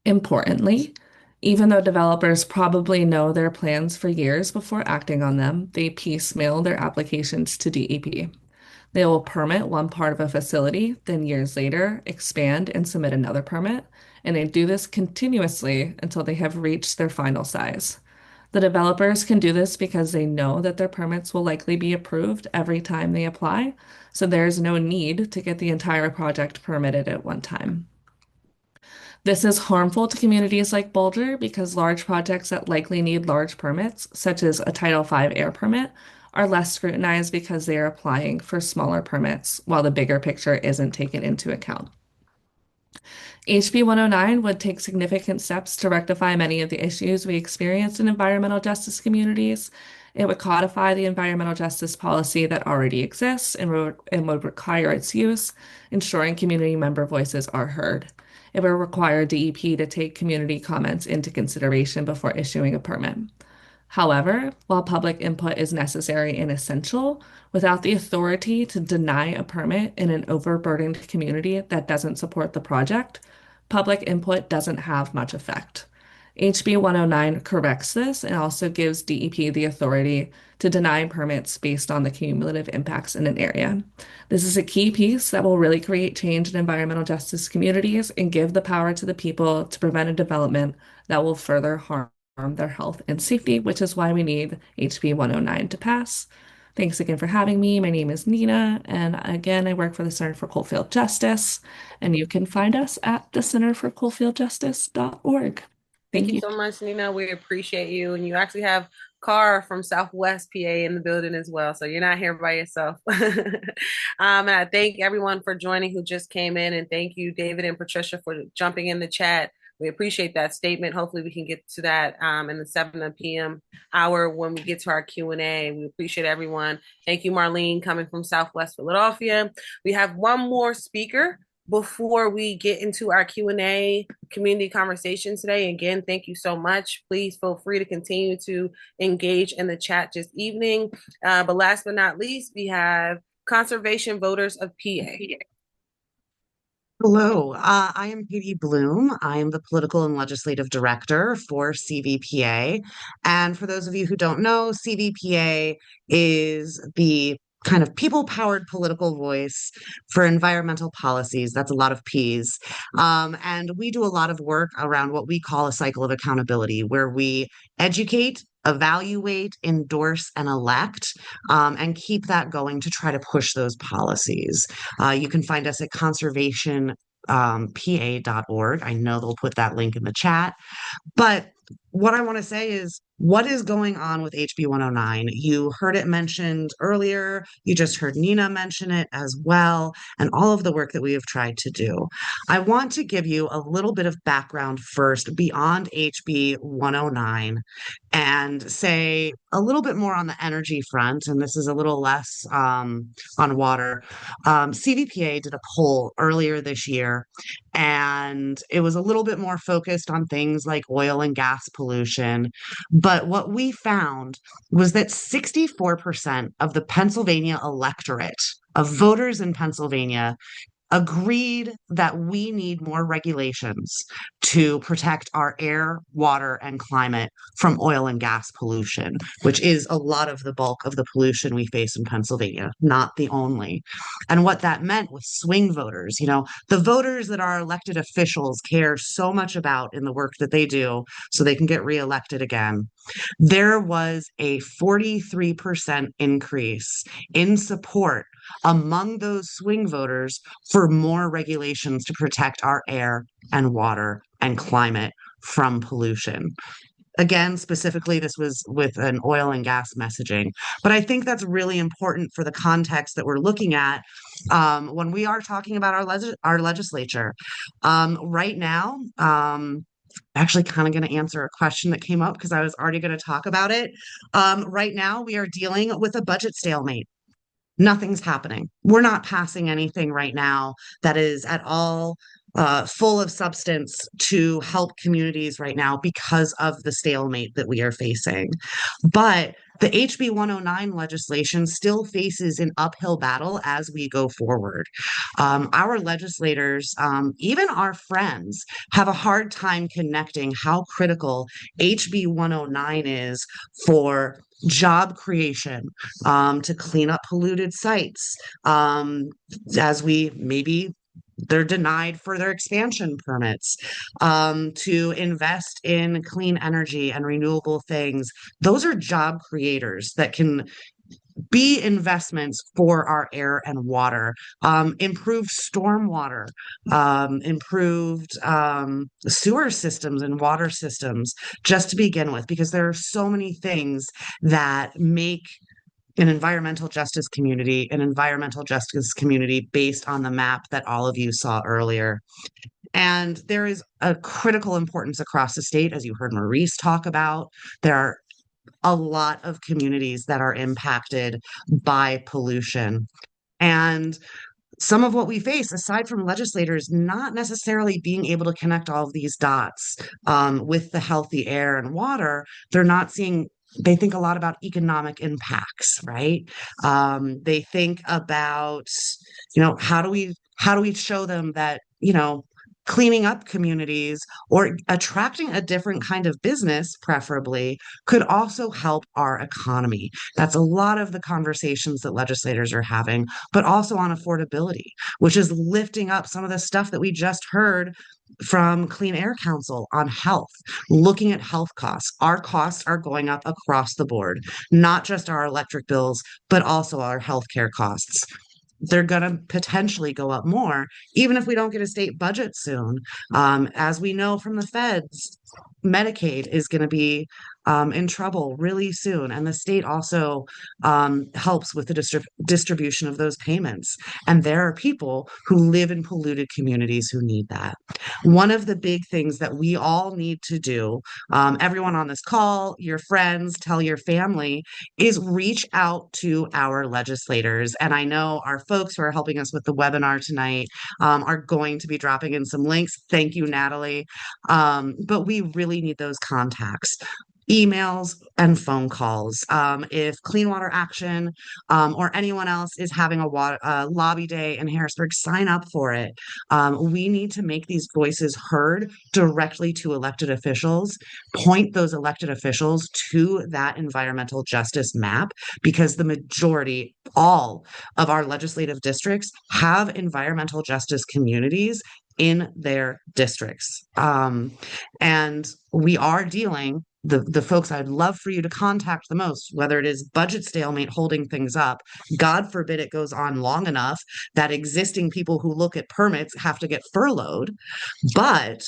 Importantly, even though developers probably know their plans for years before acting on them, they piecemeal their applications to DEP. They will permit one part of a facility, then years later expand and submit another permit, and they do this continuously until they have reached their final size. The developers can do this because they know that their permits will likely be approved every time they apply, so there is no need to get the entire project permitted at one time. This is harmful to communities like Boulder because large projects that likely need large permits, such as a Title V air permit, are less scrutinized because they are applying for smaller permits while the bigger picture isn't taken into account. HB 109 would take significant steps to rectify many of the issues we experience in environmental justice communities. It would codify the environmental justice policy that already exists and would require its use, ensuring community member voices are heard. It would require DEP to take community comments into consideration before issuing a permit. However, while public input is necessary and essential, without the authority to deny a permit in an overburdened community that doesn't support the project, public input doesn't have much effect. HB 109 corrects this and also gives DEP the authority to deny permits based on the cumulative impacts in an area. This is a key piece that will really create change in environmental justice communities and give the power to the people to prevent a development that will further harm their health and safety, which is why we need HB 109 to pass. Thanks again for having me. My name is Nina, and again, I work for the Center for Coalfield Justice, and you can find us at the centerforcoalfieldjustice.org. Thank Thank you you. so much, Nina. We appreciate you. And you actually have Carr from Southwest PA in the building as well. So you're not here by yourself. And I thank everyone for joining who just came in. And thank you, David and Patricia, for jumping in the chat. We appreciate that statement. Hopefully we can get to that in the 7 p.m. hour when we get to our Q&A. We appreciate everyone. Thank you, Marlene, coming from Southwest Philadelphia. We have one more speaker before we get into our Q&A community conversation today. Again, thank you so much. Please feel free to continue to engage in the chat this evening. But last but not least, we have Conservation Voters of PA. Hello, I am Katie Bloom. I am the Political and Legislative Director for CVPA. And for those of you who don't know, CVPA is the kind of people-powered political voice for environmental policies. That's a lot of P's. And we do a lot of work around what we call a cycle of accountability, where we educate, evaluate, endorse, and elect, and keep that going to try to push those policies. You can find us at conservationpa.org. I know they'll put that link in the chat. But what I want to say is, what is going on with HB 109? You heard it mentioned earlier. You just heard Nina mention it as well, and all of the work that we have tried to do. I want to give you a little bit of background first beyond HB 109 and say a little bit more on the energy front, and this is a little less on water. CVPA did a poll earlier this year, and it was a little bit more focused on things like oil and gas pollution. But what we found was that 64% of the Pennsylvania electorate, of voters in Pennsylvania, agreed that we need more regulations to protect our air, water, and climate from oil and gas pollution, which is a lot of the bulk of the pollution we face in Pennsylvania, not the only. And what that meant was swing voters, the voters that our elected officials care so much about in the work that they do so they can get reelected again. There was a 43% increase in support among those swing voters for more regulations to protect our air and water and climate from pollution. Again, specifically, this was with an oil and gas messaging. But I think that's really important for the context that we're looking at when we are talking about our legislature. Right now, actually kind of going to answer a question that came up because I was already going to talk about it. Right now, we are dealing with a budget stalemate. Nothing's happening. We're not passing anything right now that is at all full of substance to help communities right now because of the stalemate that we are facing. But the HB 109 legislation still faces an uphill battle as we go forward. Our legislators, even our friends, have a hard time connecting how critical HB 109 is for job creation, to clean up polluted sites, as we maybe they're denied for their expansion permits, to invest in clean energy and renewable things. Those are job creators that can be investments for our air and water, improved stormwater, improved sewer systems and water systems, just to begin with, because there are so many things that make an environmental justice community based on the map that all of you saw earlier. And there is a critical importance across the state, as you heard Maurice talk about. There are a lot of communities that are impacted by pollution. And some of what we face, aside from legislators not necessarily being able to connect all of these dots with the healthy air and water, they think a lot about economic impacts, right? They think about, how do we show them that, cleaning up communities or attracting a different kind of business, preferably, could also help our economy. That's a lot of the conversations that legislators are having, but also on affordability, which is lifting up some of the stuff that we just heard from Clean Air Council on health, looking at health costs. Our costs are going up across the board, not just our electric bills, but also our healthcare costs. They're going to potentially go up more, even if we don't get a state budget soon. As we know from the feds, Medicaid is going to be in trouble really soon. And the state also helps with the distribution of those payments. And there are people who live in polluted communities who need that. One of the big things that we all need to do, everyone on this call, your friends, tell your family, is reach out to our legislators. And I know our folks who are helping us with the webinar tonight are going to be dropping in some links. Thank you, Natalie. But we really need those contacts. Emails and phone calls. If Clean Water Action or anyone else is having a lobby day in Harrisburg, sign up for it. We need to make these voices heard directly to elected officials, point those elected officials to that environmental justice map, because the majority, all of our legislative districts have environmental justice communities in their districts. And we are dealing the folks I'd love for you to contact the most, whether it is budget stalemate holding things up, God forbid it goes on long enough that existing people who look at permits have to get furloughed. But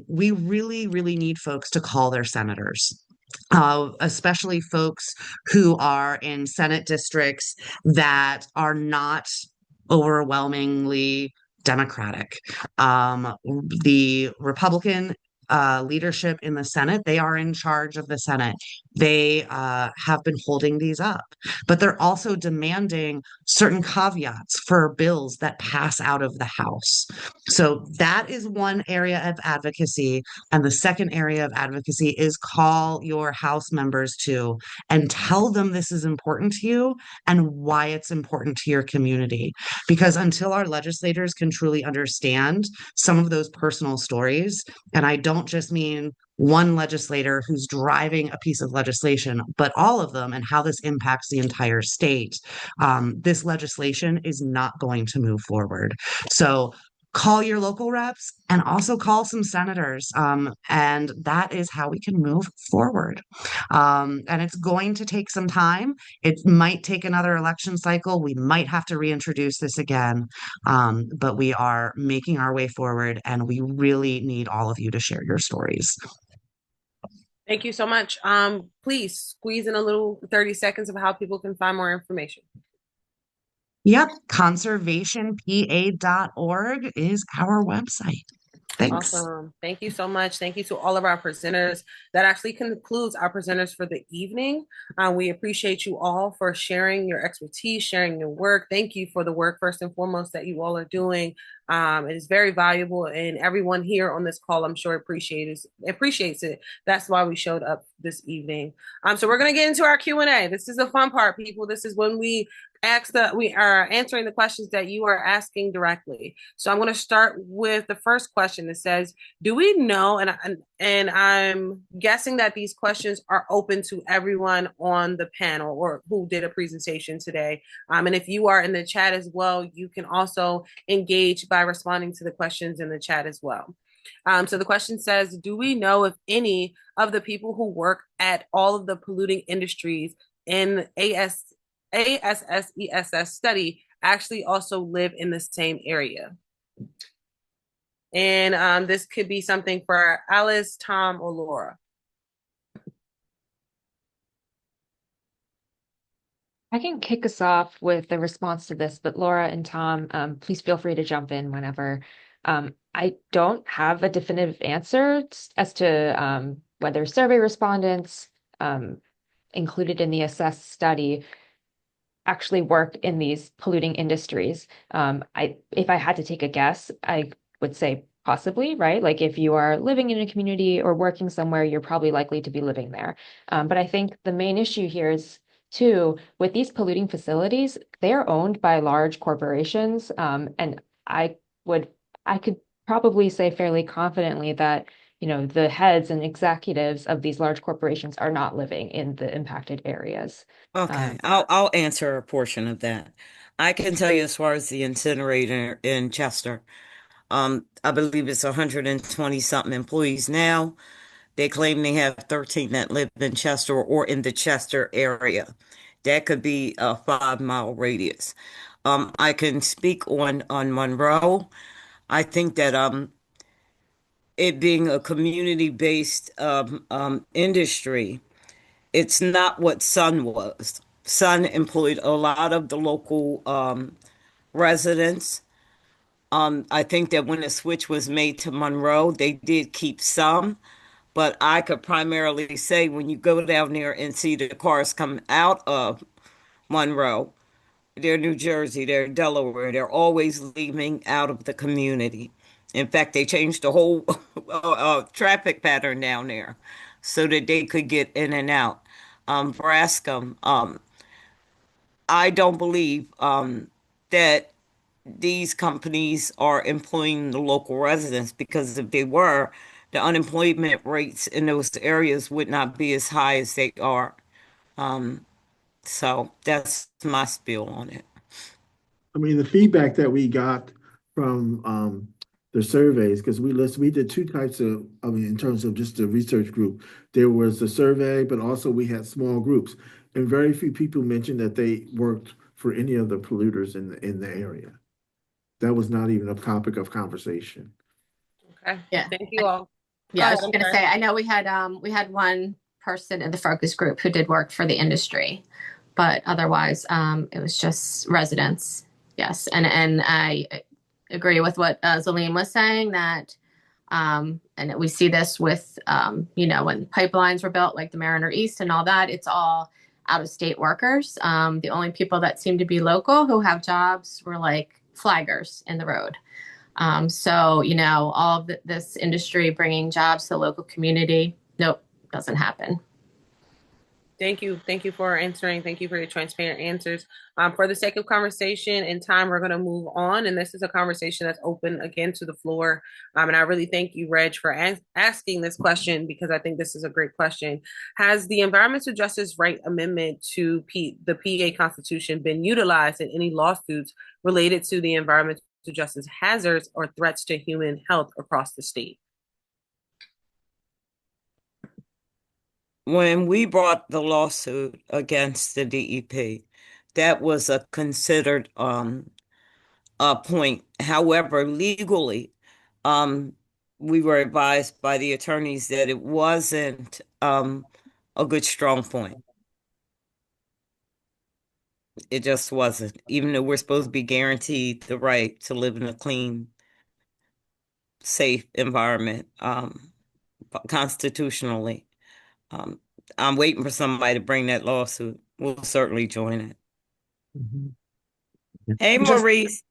we really, really need folks to call their senators. Especially folks who are in Senate districts that are not overwhelmingly Democratic. The Republican leadership in the Senate, they are in charge of the Senate. They have been holding these up, but they're also demanding certain caveats for bills that pass out of the House. So that is one area of advocacy. And the second area of advocacy is call your House members to and tell them this is important to you and why it's important to your community. Because until our legislators can truly understand some of those personal stories, and I don't just mean one legislator who's driving a piece of legislation, but all of them and how this impacts the entire state, this legislation is not going to move forward. So call your local reps and also call some senators. And that is how we can move forward. And it's going to take some time. It might take another election cycle. We might have to reintroduce this again. But we are making our way forward, and we really need all of you to share your stories. Thank you so much. Please squeeze in a little 30 seconds of how people can find more information. Yep, conservationpa.org is our website. Thanks. Awesome. Thank you so much. Thank you to all of our presenters. That actually concludes our presenters for the evening. We appreciate you all for sharing your expertise, sharing your work. Thank you for the work, first and foremost, that you all are doing. It is very valuable, and everyone here on this call, I'm sure, appreciates it. That's why we showed up this evening. So we're going to get into our Q&A. This is the fun part, people. This is when we are answering the questions that you are asking directly. So I'm going to start with the first question that says, do we know, and I'm guessing that these questions are open to everyone on the panel or who did a presentation today. And if you are in the chat as well, you can also engage by responding to the questions in the chat as well. So the question says, do we know if any of the people who work at all of the polluting industries in ASSESS study actually also live in the same area? And this could be something for Alice, Tom, or Laura. I can kick us off with the response to this, but Laura and Tom, please feel free to jump in whenever. I don't have a definitive answer as to whether survey respondents included in the ASSESS study actually work in these polluting industries. If I had to take a guess, I would say possibly, right? Like if you are living in a community or working somewhere, you're probably likely to be living there. But I think the main issue here is too, with these polluting facilities, they're owned by large corporations. And I could probably say fairly confidently that, you know, the heads and executives of these large corporations are not living in the impacted areas. Okay, I'll answer a portion of that. I can tell you as far as the incinerator in Chester, I believe it's 120 something employees now. They claim they have 13 that live in Chester or in the Chester area. That could be a 5 mile radius. I can speak on Monroe. I think that it being a community-based industry, it's not what Sun was. Sun employed a lot of the local residents. I think that when the switch was made to Monroe, they did keep some, but I could primarily say when you go down there and see the cars come out of Monroe, they're New Jersey, they're Delaware, they're always leaving out of the community. In fact, they changed the whole traffic pattern down there so that they could get in and out. Brascom, I don't believe that these companies are employing the local residents because if they were, the unemployment rates in those areas would not be as high as they are. So that's my spiel on it. I mean, the feedback that we got from the surveys, because we did two types of, I mean, in terms of just the research group, there was the survey, but also we had small groups, and very few people mentioned that they worked for any of the polluters in the area. That was not even a topic of conversation. Okay. Yeah. Thank you all. Yeah, I was going to say, I know we had one person in the focus group who did work for the industry, but otherwise, it was just residents. Yes, and I agree with what Zalim was saying that, and we see this with, when pipelines were built, like the Mariner East and all that, it's all out-of-state workers. The only people that seem to be local who have jobs were like flaggers in the road. So, all of this industry bringing jobs to the local community, nope, doesn't happen. Thank you. Thank you for answering. Thank you for your transparent answers. For the sake of conversation and time, we're going to move on. And this is a conversation that's open again to the floor. And I really thank you, Reg, for asking this question because I think this is a great question. Has the Environmental Justice Right Amendment to the PA Constitution been utilized in any lawsuits related to the environmental justice hazards or threats to human health across the state? When we brought the lawsuit against the DEP, that was a considered point. However, legally, we were advised by the attorneys that it wasn't a good strong point. It just wasn't, even though we're supposed to be guaranteed the right to live in a clean, safe environment constitutionally. I'm waiting for somebody to bring that lawsuit. We'll certainly join it. Mm-hmm. Hey, Maurice.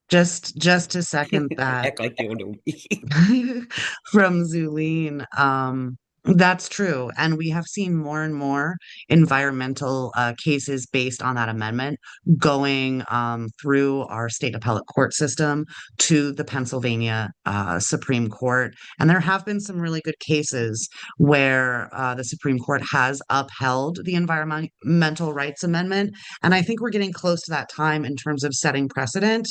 Just to second that. Act like you don't know me. From Zulene, that's true. And we have seen more and more environmental cases based on that amendment going through our state appellate court system to the Pennsylvania Supreme Court. And there have been some really good cases where the Supreme Court has upheld the Environmental Rights Amendment. And I think we're getting close to that time in terms of setting precedent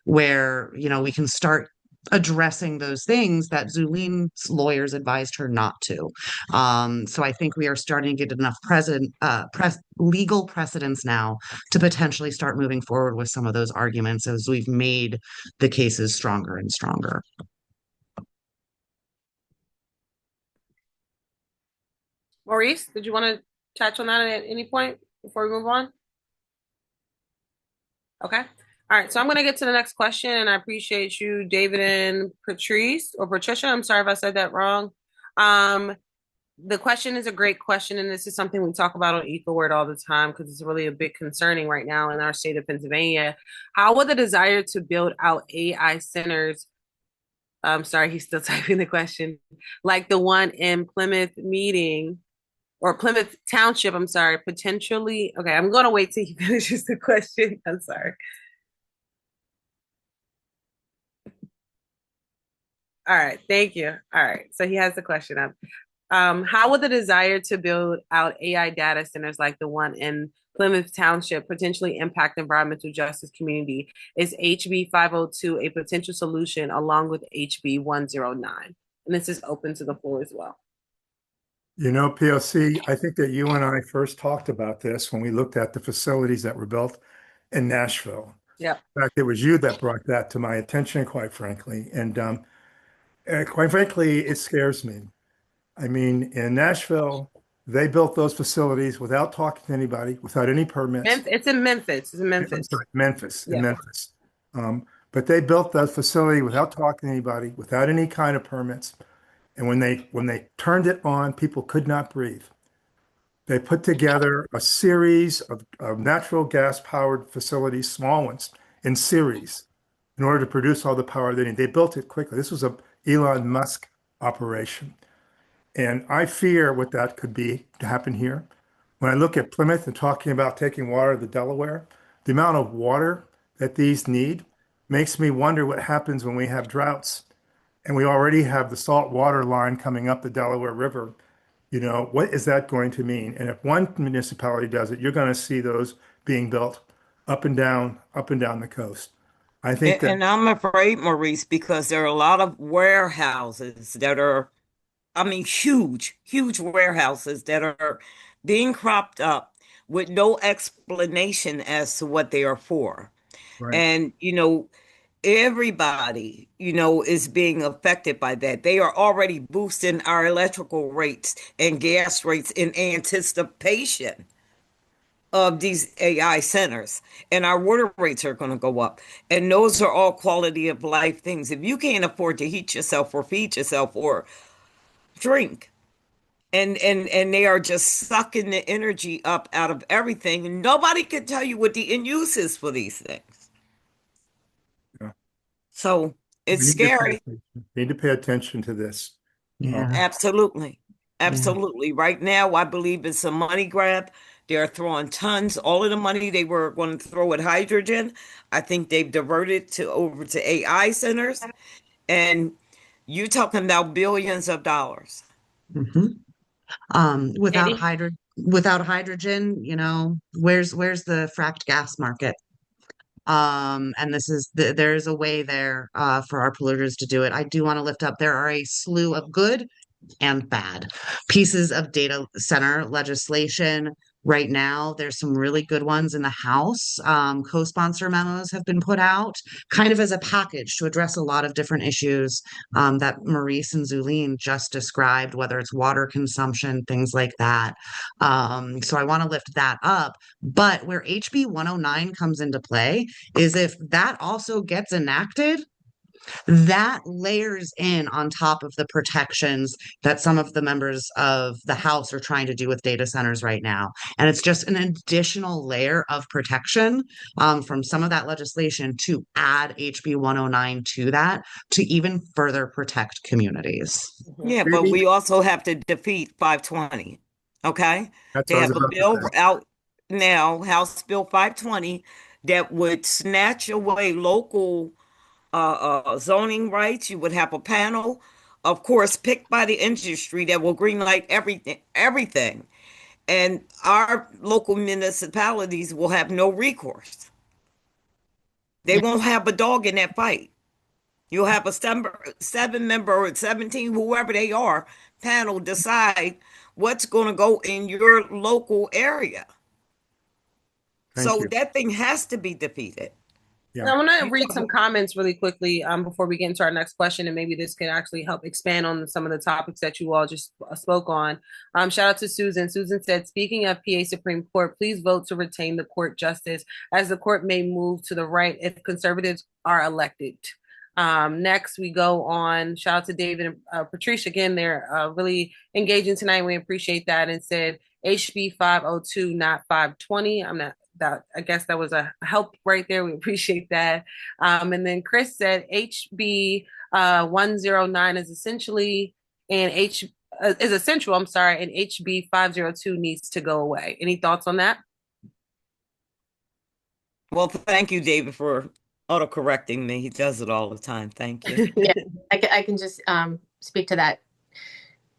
where, we can start addressing those things that Zulene's lawyers advised her not to. So I think we are starting to get enough legal precedents now to potentially start moving forward with some of those arguments as we've made the cases stronger and stronger. Maurice, did you want to touch on that at any point before we move on? Okay. All right. So I'm going to get to the next question, and I appreciate you, David and Patrice or Patricia. I'm sorry if I said that wrong. The question is a great question, and this is something we talk about on EcoWord all the time because it's really a bit concerning right now in our state of Pennsylvania. How will the desire to build out AI centers, I'm sorry, he's still typing the question, like the one in Plymouth Township, I'm sorry, potentially, okay, I'm going to wait till he finishes the question. I'm sorry. All right, thank you. All right, so he has the question up. How will the desire to build out AI data centers like the one in Plymouth Township potentially impact environmental justice community? Is HB 502 a potential solution along with HB 109? And this is open to the floor as well. You know, POC, I think that you and I first talked about this when we looked at the facilities that were built in Nashville. Yep. In fact, it was you that brought that to my attention, quite frankly. And quite frankly, it scares me. I mean, in Nashville, they built those facilities without talking to anybody, without any permits. It's in Memphis. It's in I'm Memphis. sorry, Memphis, in Yeah. Memphis. But they built that facility without talking to anybody, without any kind of permits. And when they turned it on, people could not breathe. They put together a series of natural gas powered facilities, small ones, in series, in order to produce all the power they need. They built it quickly. This was a Elon Musk operation. And I fear what that could be to happen here. When I look at Plymouth and talking about taking water to the Delaware, the amount of water that these need makes me wonder what happens when we have droughts. And we already have the salt water line coming up the Delaware River. You know, what is that going to mean? And if one municipality does it, you're going to see those being built up and down the coast. I think that, And I'm afraid, Maurice, because there are a lot of warehouses that are, I mean, huge, huge warehouses that are being cropped up with no explanation as to what they are for. right. And, everybody, is being affected by that. They are already boosting our electrical rates and gas rates in anticipation of these AI centers, and our water rates are going to go up. And those are all quality of life things. If you can't afford to heat yourself or feed yourself or drink, and they are just sucking the energy up out of everything, and nobody can tell you what the end use is for these things. Yeah. So it's We need to pay scary. attention. We need to pay attention to this. Yeah. Absolutely. Yeah. Absolutely. Right now, I believe it's a money grab. They're throwing tons, all of the money they were going to throw at hydrogen. I think they've diverted to over to AI centers. And you're talking about billions of dollars. Mhm. Eddie? Without hydrogen, where's the fracked gas market? And there's a way there for our polluters to do it. I do want to lift up, there are a slew of good and bad pieces of data center legislation right now. There's some really good ones in the House. Co-sponsor memos have been put out kind of as a package to address a lot of different issues that Maurice and Zulene just described, whether it's water consumption, things like that. So I want to lift that up. But where HB 109 comes into play is if that also gets enacted, that layers in on top of the protections that some of the members of the House are trying to do with data centers right now. And it's just an additional layer of protection from some of that legislation to add HB 109 to that to even further protect communities. Yeah, but Maybe we also have to defeat 520. Okay? that's They what I was have a about to bill say. out now, House Bill 520, that would snatch away local zoning rights. You would have a panel, of course, picked by the industry that will greenlight everything. And our local municipalities will have no recourse. They won't have a dog in that fight. You'll have a seven member or 17, whoever they are, panel decide what's going to go in your local area. Thank So you. that thing has to be defeated. Yeah. I want to read some comments really quickly before we get into our next question, and maybe this can actually help expand on some of the topics that you all just spoke on. Shout out to Susan. Susan said, speaking of PA Supreme Court, please vote to retain the court justice, as the court may move to the right if conservatives are elected. Next, we go on. Shout out to David and Patricia. Again, they're really engaging tonight. We appreciate that. And said HB 502, not 520. I'm not that. I guess that was a help right there. We appreciate that. And then Chris said HB 109 is essentially and is essential. I'm sorry, and HB 502 needs to go away. Any thoughts on that? Well, thank you, David, for auto-correcting me. He does it all the time. Thank you. Yeah, I can just speak to that.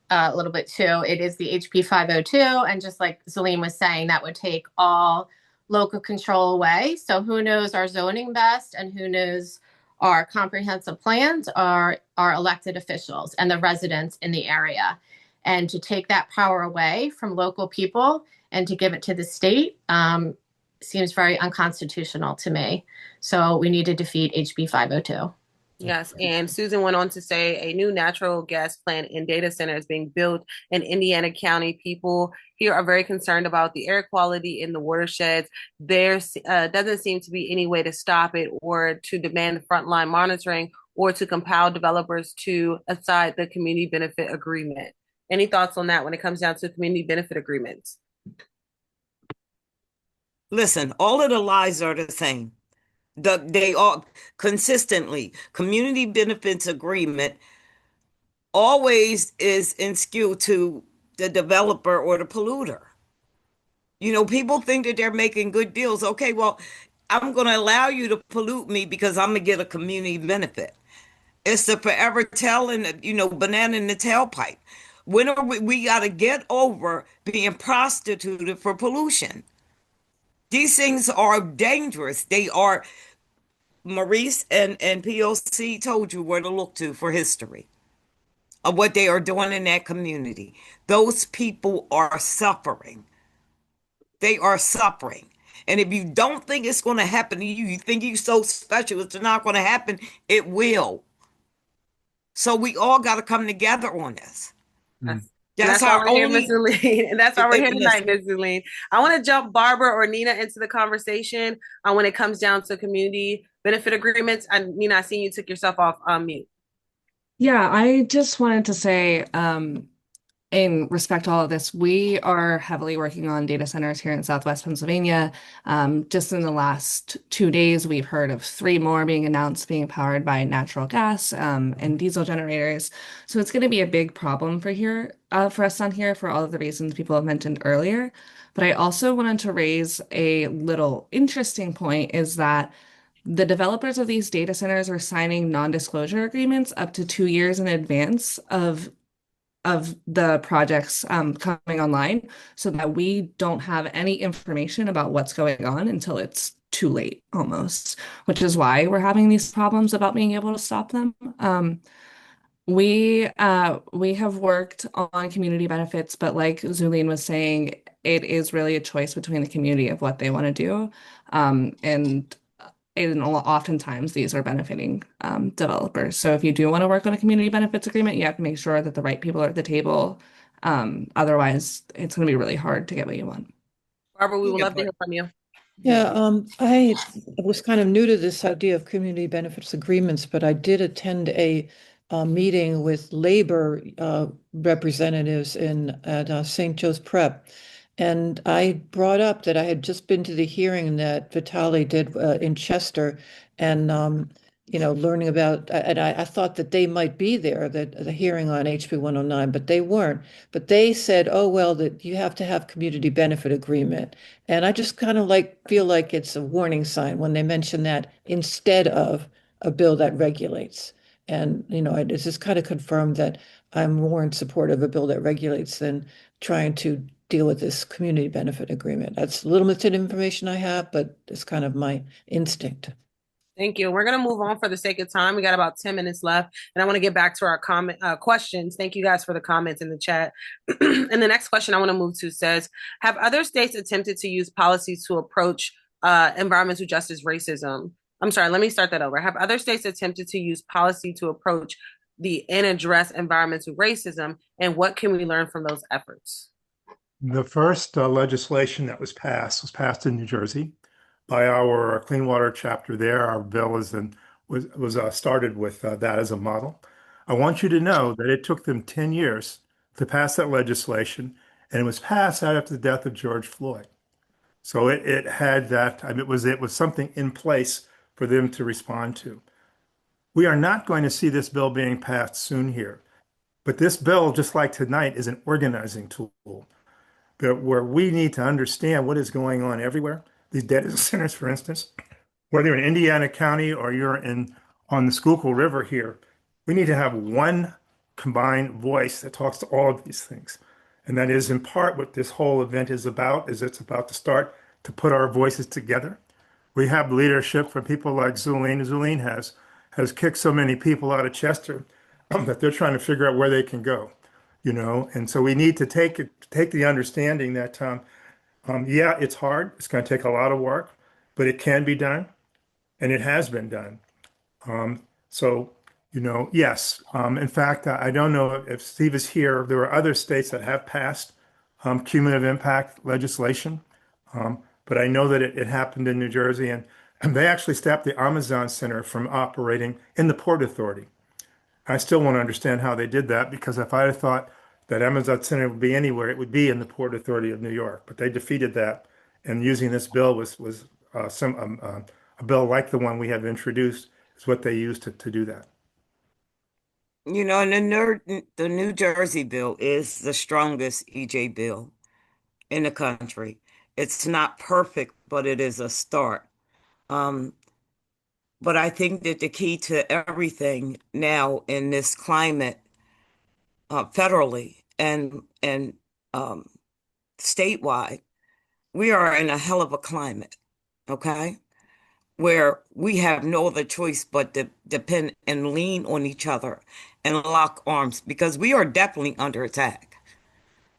a little bit too. It is the HB 502, and just like Celine was saying, that would take all local control away. So who knows our zoning best, and who knows our comprehensive plans are our elected officials and the residents in the area. And to take that power away from local people and to give it to the state seems very unconstitutional to me. So we need to defeat HB 502. Yes, and Susan went on to say a new natural gas plant and data center is being built in Indiana County. People here are very concerned about the air quality in the watersheds. There doesn't seem to be any way to stop it or to demand frontline monitoring or to compel developers to aside the community benefit agreement. Any thoughts on that when it comes down to community benefit agreements? Listen, all of the lies are the same. They all consistently community benefits agreement always is in skew to the developer or the polluter. People think that they're making good deals. Okay, well, I'm going to allow you to pollute me because I'm going to get a community benefit. It's the forever telling, banana in the tailpipe. When are we got to get over being prostituted for pollution? These things are dangerous. They are, Maurice and POC told you where to look to for history of what they are doing in that community. Those people are suffering. They are suffering. And if you don't think it's going to happen to you, you think you're so special, it's not going to happen, it will. So we all got to come together on this. That's why we're here, Ms. Zuline. And that's why we're here tonight, Ms. Zuline. I want to jump Barbara or Nina into the conversation when it comes down to community benefit agreements. Nina, I seen you took yourself off mute. Yeah, I just wanted to say, in respect to all of this, we are heavily working on data centers here in Southwest Pennsylvania. Just in the last 2 days, we've heard of 3 more being announced being powered by natural gas and diesel generators. So it's going to be a big problem for us on here for all of the reasons people have mentioned earlier. But I also wanted to raise a little interesting point is that the developers of these data centers are signing non-disclosure agreements up to 2 years in advance of the projects coming online so that we don't have any information about what's going on until it's too late almost, which is why we're having these problems about being able to stop them. We have worked on community benefits, but like Zuline was saying, it is really a choice between the community of what they want to do. And oftentimes these are benefiting developers. So if you do want to work on a community benefits agreement, you have to make sure that the right people are at the table. Otherwise, it's going to be really hard to get what you want. Barbara, we would love to hear from you. Yeah, I was kind of new to this idea of community benefits agreements, but I did attend a meeting with labor representatives at St. Joe's Prep. And I brought up that I had just been to the hearing that Vitali did in Chester and, learning about, and I thought that they might be there, that the hearing on HB 109, but they weren't. But they said, oh, well, that you have to have community benefit agreement. And I just kind of feel like it's a warning sign when they mention that instead of a bill that regulates. And, it's just kind of confirmed that I'm more in support of a bill that regulates than trying to deal with this community benefit agreement. That's limited information I have, but it's kind of my instinct. Thank you. We're going to move on for the sake of time. We got about 10 minutes left, and I want to get back to our questions. Thank you guys for the comments in the chat. And the next question I want to move to says, have other states attempted to use policies to approach environmental justice racism? I'm sorry, let me start that over. Have other states attempted to use policy to approach and address environmental racism, and what can we learn from those efforts? The first legislation that was passed in New Jersey by our Clean Water chapter there. Our bill was started with that as a model. I want you to know that it took them 10 years to pass that legislation, and it was passed out after the death of George Floyd. So it had that, it was something in place for them to respond to. We are not going to see this bill being passed soon here, but this bill, just like tonight, is an organizing tool where we need to understand what is going on everywhere. These data centers, for instance, whether you're in Indiana County or you're on the Schuylkill River here, we need to have one combined voice that talks to all of these things. And that is in part what this whole event is about, is it's about to start to put our voices together. We have leadership from people like Zulene. Zulene has kicked so many people out of Chester that they're trying to figure out where they can go, you know. And so we need to take the understanding that yeah, it's hard. It's going to take a lot of work, but it can be done, and it has been done. So, you know, yes. In fact, I don't know if Steve is here. There are other states that have passed cumulative impact legislation, but I know that it happened in New Jersey, and they actually stopped the Amazon Center from operating in the Port Authority. I still want to understand how they did that, because if I had thought that Amazon Center would be anywhere, it would be in the Port Authority of New York. But they defeated that, and using this bill was a bill like the one we have introduced is what they used to do that. You know, and the New Jersey bill is the strongest EJ bill in the country. It's not perfect, but it is a start. Um, but I think that the key to everything now in this climate, federally and um, statewide, we are in a hell of a climate, okay? Where we have no other choice but to depend and lean on each other and lock arms, because we are definitely under attack.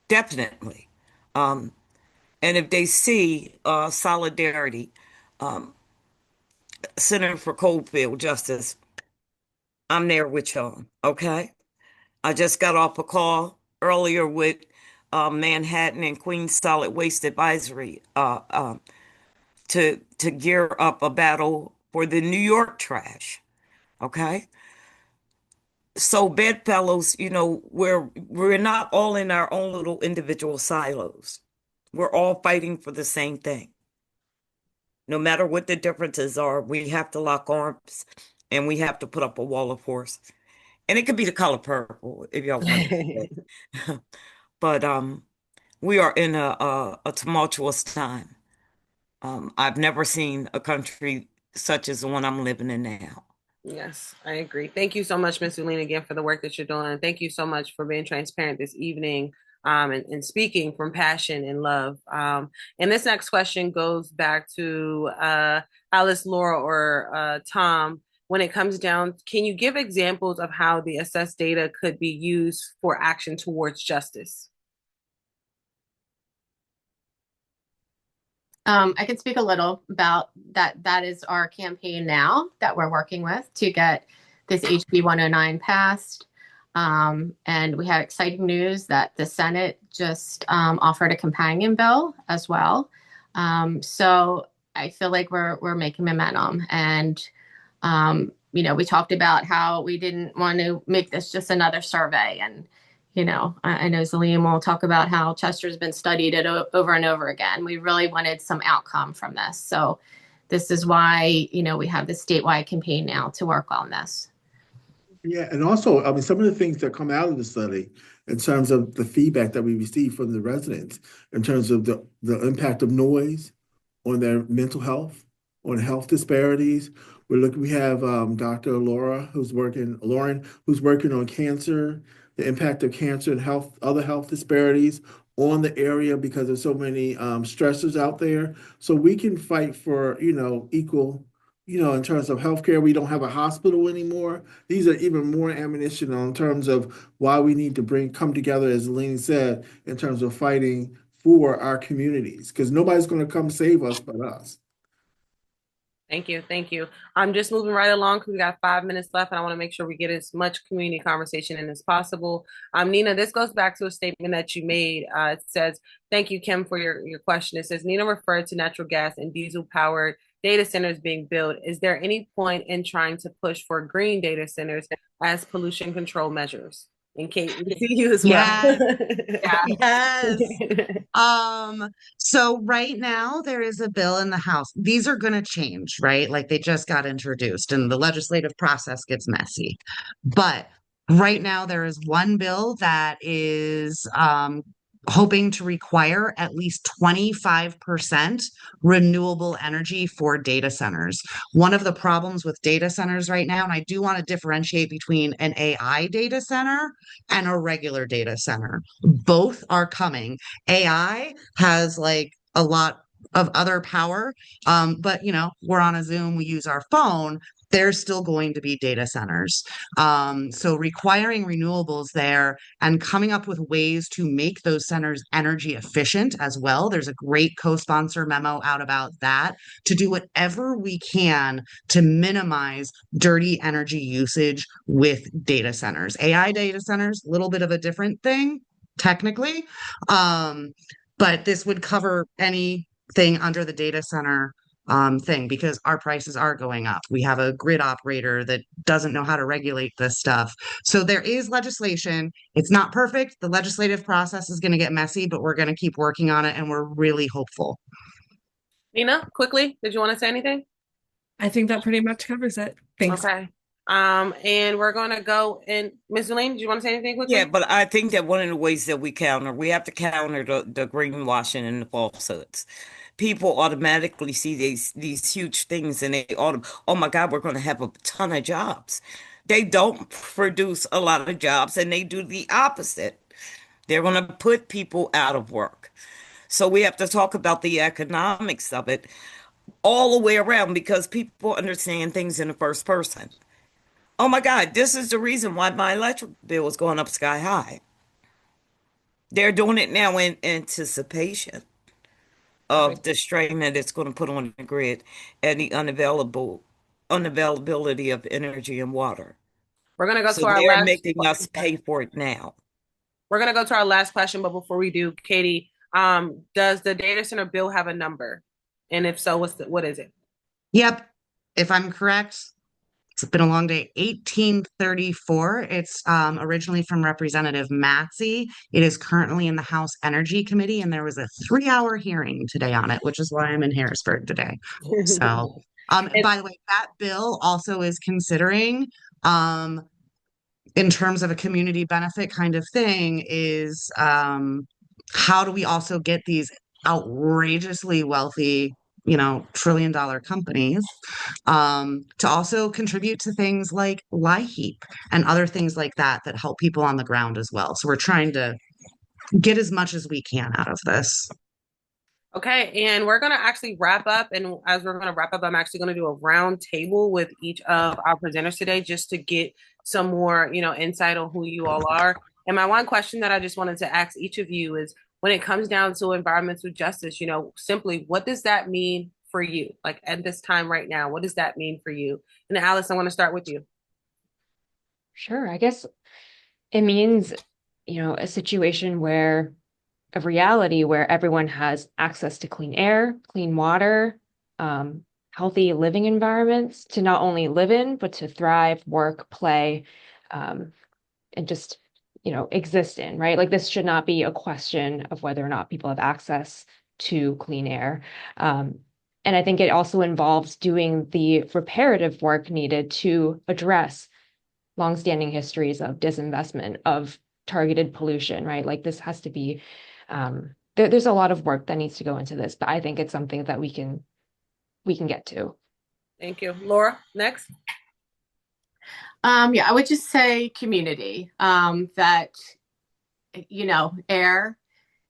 Definitely. Um, and if they see solidarity, um, Center for Coalfield Justice, I'm there with y'all, okay? I just got off a call earlier with Manhattan and Queens Solid Waste Advisory to gear up a battle for the New York trash. Okay. So bedfellows, you know, we're not all in our own little individual silos. We're all fighting for the same thing. No matter what the differences are, we have to lock arms and we have to put up a wall of force. And it could be the color purple if y'all want it. But we are in a tumultuous time. I've never seen a country such as the one I'm living in now. Yes, I agree. Thank you so much, Ms. Ulene, again for the work that you're doing. Thank you so much for being transparent this evening, and speaking from passion and love. And this next question goes back to Alice, Laura, or Tom. When it comes down, can you give examples of how the assessed data could be used for action towards justice? I can speak a little about that. That is our campaign now that we're working with to get this HB 109 passed. And we have exciting news that the Senate just offered a companion bill as well. So I feel like we're making momentum. And you know, we talked about how we didn't want to make this just another survey. And you know, I know Zaliam will talk about how Chester's been studied over and over again. We really wanted some outcome from this. So this is why, you know, we have this statewide campaign now to work on this. Yeah, and also, I mean, some of the things that come out of the study in terms of the feedback that we receive from the residents, in terms of the impact of noise on their mental health, on health disparities. We have Dr. Lauren, who's working on cancer, the impact of cancer and other health disparities on the area because there's so many stressors out there. So we can fight for, you know, equal, you know, in terms of healthcare. We don't have a hospital anymore. These are even more ammunition in terms of why we need to come together, as Lene said, in terms of fighting for our communities, because nobody's going to come save us but us. Thank you. Thank you. I'm just moving right along because we got 5 minutes left and I want to make sure we get as much community conversation in as possible. Nina, this goes back to a statement that you made. It says, thank you, Kim, for your question. It says, Nina referred to natural gas and diesel powered data centers being built. Is there any point in trying to push for green data centers as pollution control measures? And Kate, we see you as well. Yes. So right now there is a bill in the House. These are going to change, right? Like they just got introduced and the legislative process gets messy. But right now there is one bill that is hoping to require at least 25% renewable energy for data centers. One of the problems with data centers right now, and I do want to differentiate between an AI data center and a regular data center. Both are coming. AI has like a lot of other power, but we're on a Zoom, we use our phone. There's still going to be data centers. So requiring renewables there and coming up with ways to make those centers energy efficient as well. There's a great co-sponsor memo out about that, to do whatever we can to minimize dirty energy usage with data centers. AI data centers, a little bit of a different thing, technically, but this would cover anything under the data center thing, because our prices are going up. We have a grid operator that doesn't know how to regulate this stuff. So there is legislation. It's not perfect. The legislative process is going to get messy, but we're going to keep working on it, and we're really hopeful. Nina, quickly, did you want to say anything? I think that pretty much covers it. Thanks. Okay. And we're going to go in. Ms. Elaine, do you want to say anything quickly? Yeah, but I think that one of the ways that we have to counter the greenwashing and the falsehoods. People automatically see these huge things and oh my God, we're going to have a ton of jobs. They don't produce a lot of jobs, and they do the opposite. They're going to put people out of work. So we have to talk about the economics of it all the way around, because people understand things in the first person. Oh my God, this is the reason why my electric bill is going up sky high. They're doing it now in anticipation of the strain that it's going to put on the grid and the unavailability of energy and water. We're going to go So to our they're last. making us pay for it now. We're going to go to our last question, but before we do, Katie, does the data center bill have a number? And if so, what is it? Yep. If I'm correct, it's been a long day. 1834. It's originally from Representative Matsy. It is currently in the House Energy Committee, and there was a 3-hour hearing today on it, which is why I'm in Harrisburg today. So, by the way, that bill also is considering, in terms of a community benefit kind of thing, is how do we also get these outrageously wealthy, trillion-dollar companies to also contribute to things like LIHEAP and other things like that that help people on the ground as well. So we're trying to get as much as we can out of this. Okay, and we're going to actually wrap up. And as we're going to wrap up, I'm actually going to do a round table with each of our presenters today, just to get some more, insight on who you all are. And my one question that I just wanted to ask each of you is, when it comes down to environmental justice, simply what does that mean for you? Like at this time right now, what does that mean for you? And Alice, I want to start with you. Sure. I guess it means, a situation where of reality where everyone has access to clean air, clean water, healthy living environments to not only live in, but to thrive, work, play, and just, exist in, right? Like this should not be a question of whether or not people have access to clean air. And I think it also involves doing the reparative work needed to address longstanding histories of disinvestment, of targeted pollution, right? Like this has to be there's a lot of work that needs to go into this, but I think it's something that we can get to. Thank you. Laura, next. Yeah, I would just say community, that, air,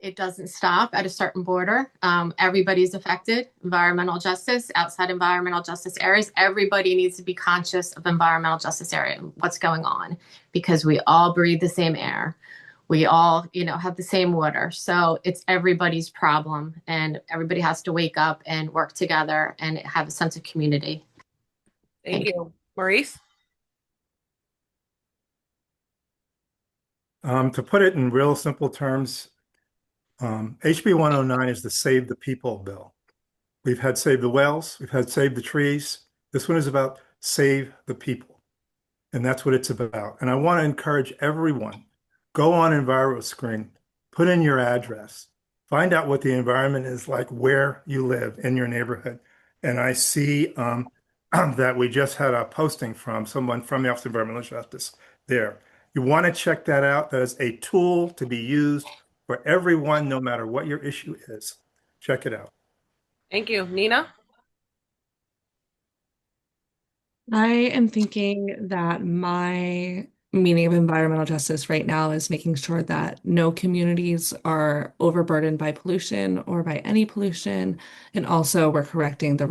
it doesn't stop at a certain border. Everybody's affected. Environmental justice, outside environmental justice areas, everybody needs to be conscious of environmental justice area, what's going on, because we all breathe the same air. We all, have the same water. So it's everybody's problem, and everybody has to wake up and work together and have a sense of community. Thank you. Maurice? To put it in real simple terms, HB 109 is the Save the People bill. We've had Save the Whales, we've had Save the Trees. This one is about Save the People. And that's what it's about. And I want to encourage everyone, go on EnviroScreen, put in your address, find out what the environment is like where you live in your neighborhood. And I see that we just had a posting from someone from the Office of Environmental Justice there. You want to check that out. That is a tool to be used for everyone, no matter what your issue is. Check it out. Thank you. Nina? I am thinking that my meaning of environmental justice right now is making sure that no communities are overburdened by pollution or by any pollution. And also we're correcting the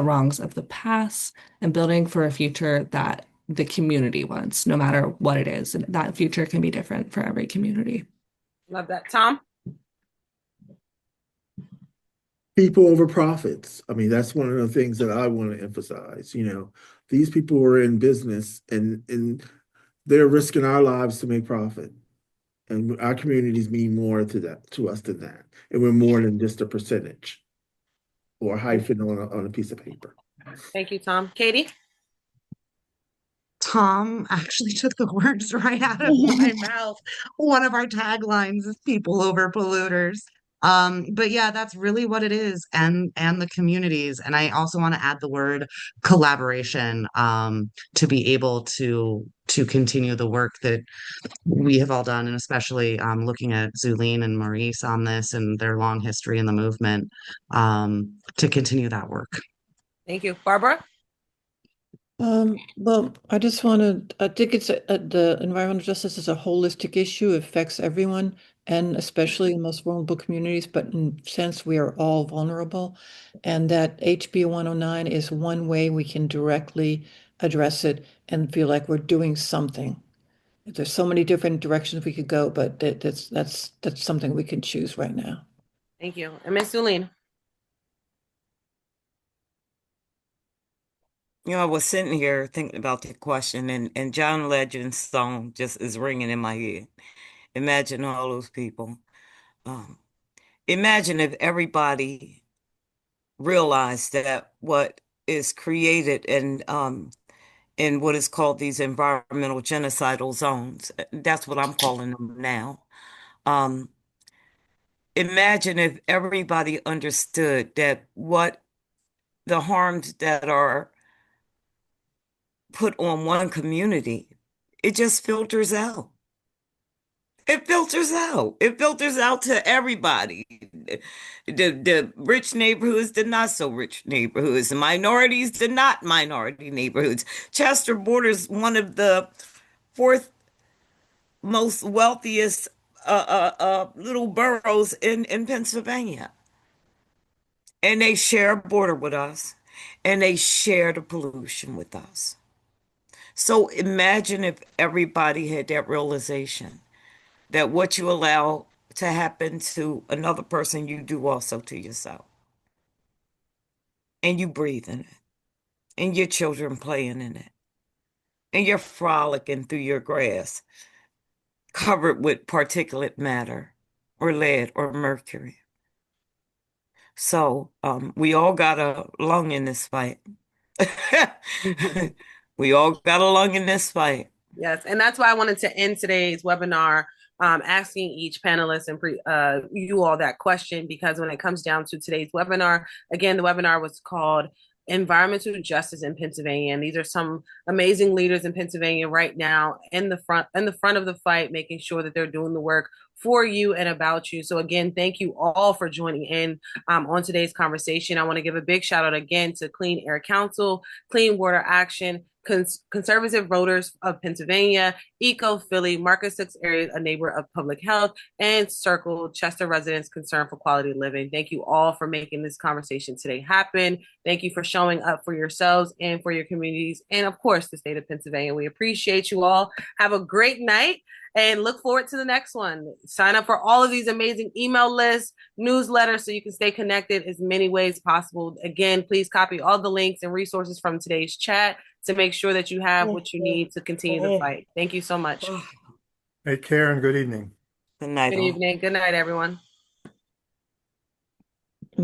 wrongs of the past and building for a future that the community wants, no matter what it is. And that future can be different for every community. Love that. Tom? People over profits. I mean, that's one of the things that I want to emphasize. These people are in business and they're risking our lives to make profit. And our communities mean more to us than that. And we're more than just a percentage or a hyphen on a piece of paper. Thank you, Tom. Katie? Tom actually took the words right out of my mouth. One of our taglines is people over polluters. But yeah, that's really what it is, and the communities. And I also want to add the word collaboration, to be able to continue the work that we have all done, and especially looking at Zulene and Maurice on this and their long history in the movement, to continue that work. Thank you. Barbara? Well, I think it's the environmental justice is a holistic issue. It affects everyone, and especially the most vulnerable communities, but in a sense, we are all vulnerable. And that HB 109 is one way we can directly address it and feel like we're doing something. There's so many different directions we could go, but that's something we can choose right now. Thank you. And Ms. Zulene? I was sitting here thinking about the question, and John Legend's song just is ringing in my head. Imagine all those people. Imagine if everybody realized that what is created in what is called these environmental genocidal zones. That's what I'm calling them now. Um, Imagine if everybody understood that what the harms that are put on one community, it just filters out. It filters out. It filters out to everybody. The rich neighborhoods, the not so rich neighborhoods, the minorities, the not minority neighborhoods. Chester borders one of the fourth most wealthiest little boroughs in Pennsylvania. And they share a border with us, and they share the pollution with us. So imagine if everybody had that realization that what you allow to happen to another person, you do also to yourself. And you breathe in it, and your children playing in it, and you're frolicking through your grass covered with particulate matter or lead or mercury. So we all got a lung in this fight. We all got a lung in this fight. Yes, and that's why I wanted to end today's webinar asking each panelist and you all that question, because when it comes down to today's webinar, again, the webinar was called Environmental Justice in Pennsylvania, and these are some amazing leaders in Pennsylvania right now in the front of the fight, making sure that they're doing the work for you and about you. So again, thank you all for joining in on today's conversation. I want to give a big shout out again to Clean Air Council, Clean Water Action, Conservative Voters of Pennsylvania, Eco Philly, Marcus Hook's area, a neighbor of public health, and Circle, Chester residents concerned for quality of living. Thank you all for making this conversation today happen. Thank you for showing up for yourselves and for your communities, and of course, the state of Pennsylvania. We appreciate you all. Have a great night and look forward to the next one. Sign up for all of these amazing email lists, newsletters, so you can stay connected as many ways possible. Again, please copy all the links and resources from today's chat to make sure that you have what you need to continue the fight. Thank you so much. Take care and good evening. Good night. Good evening. Good night, everyone.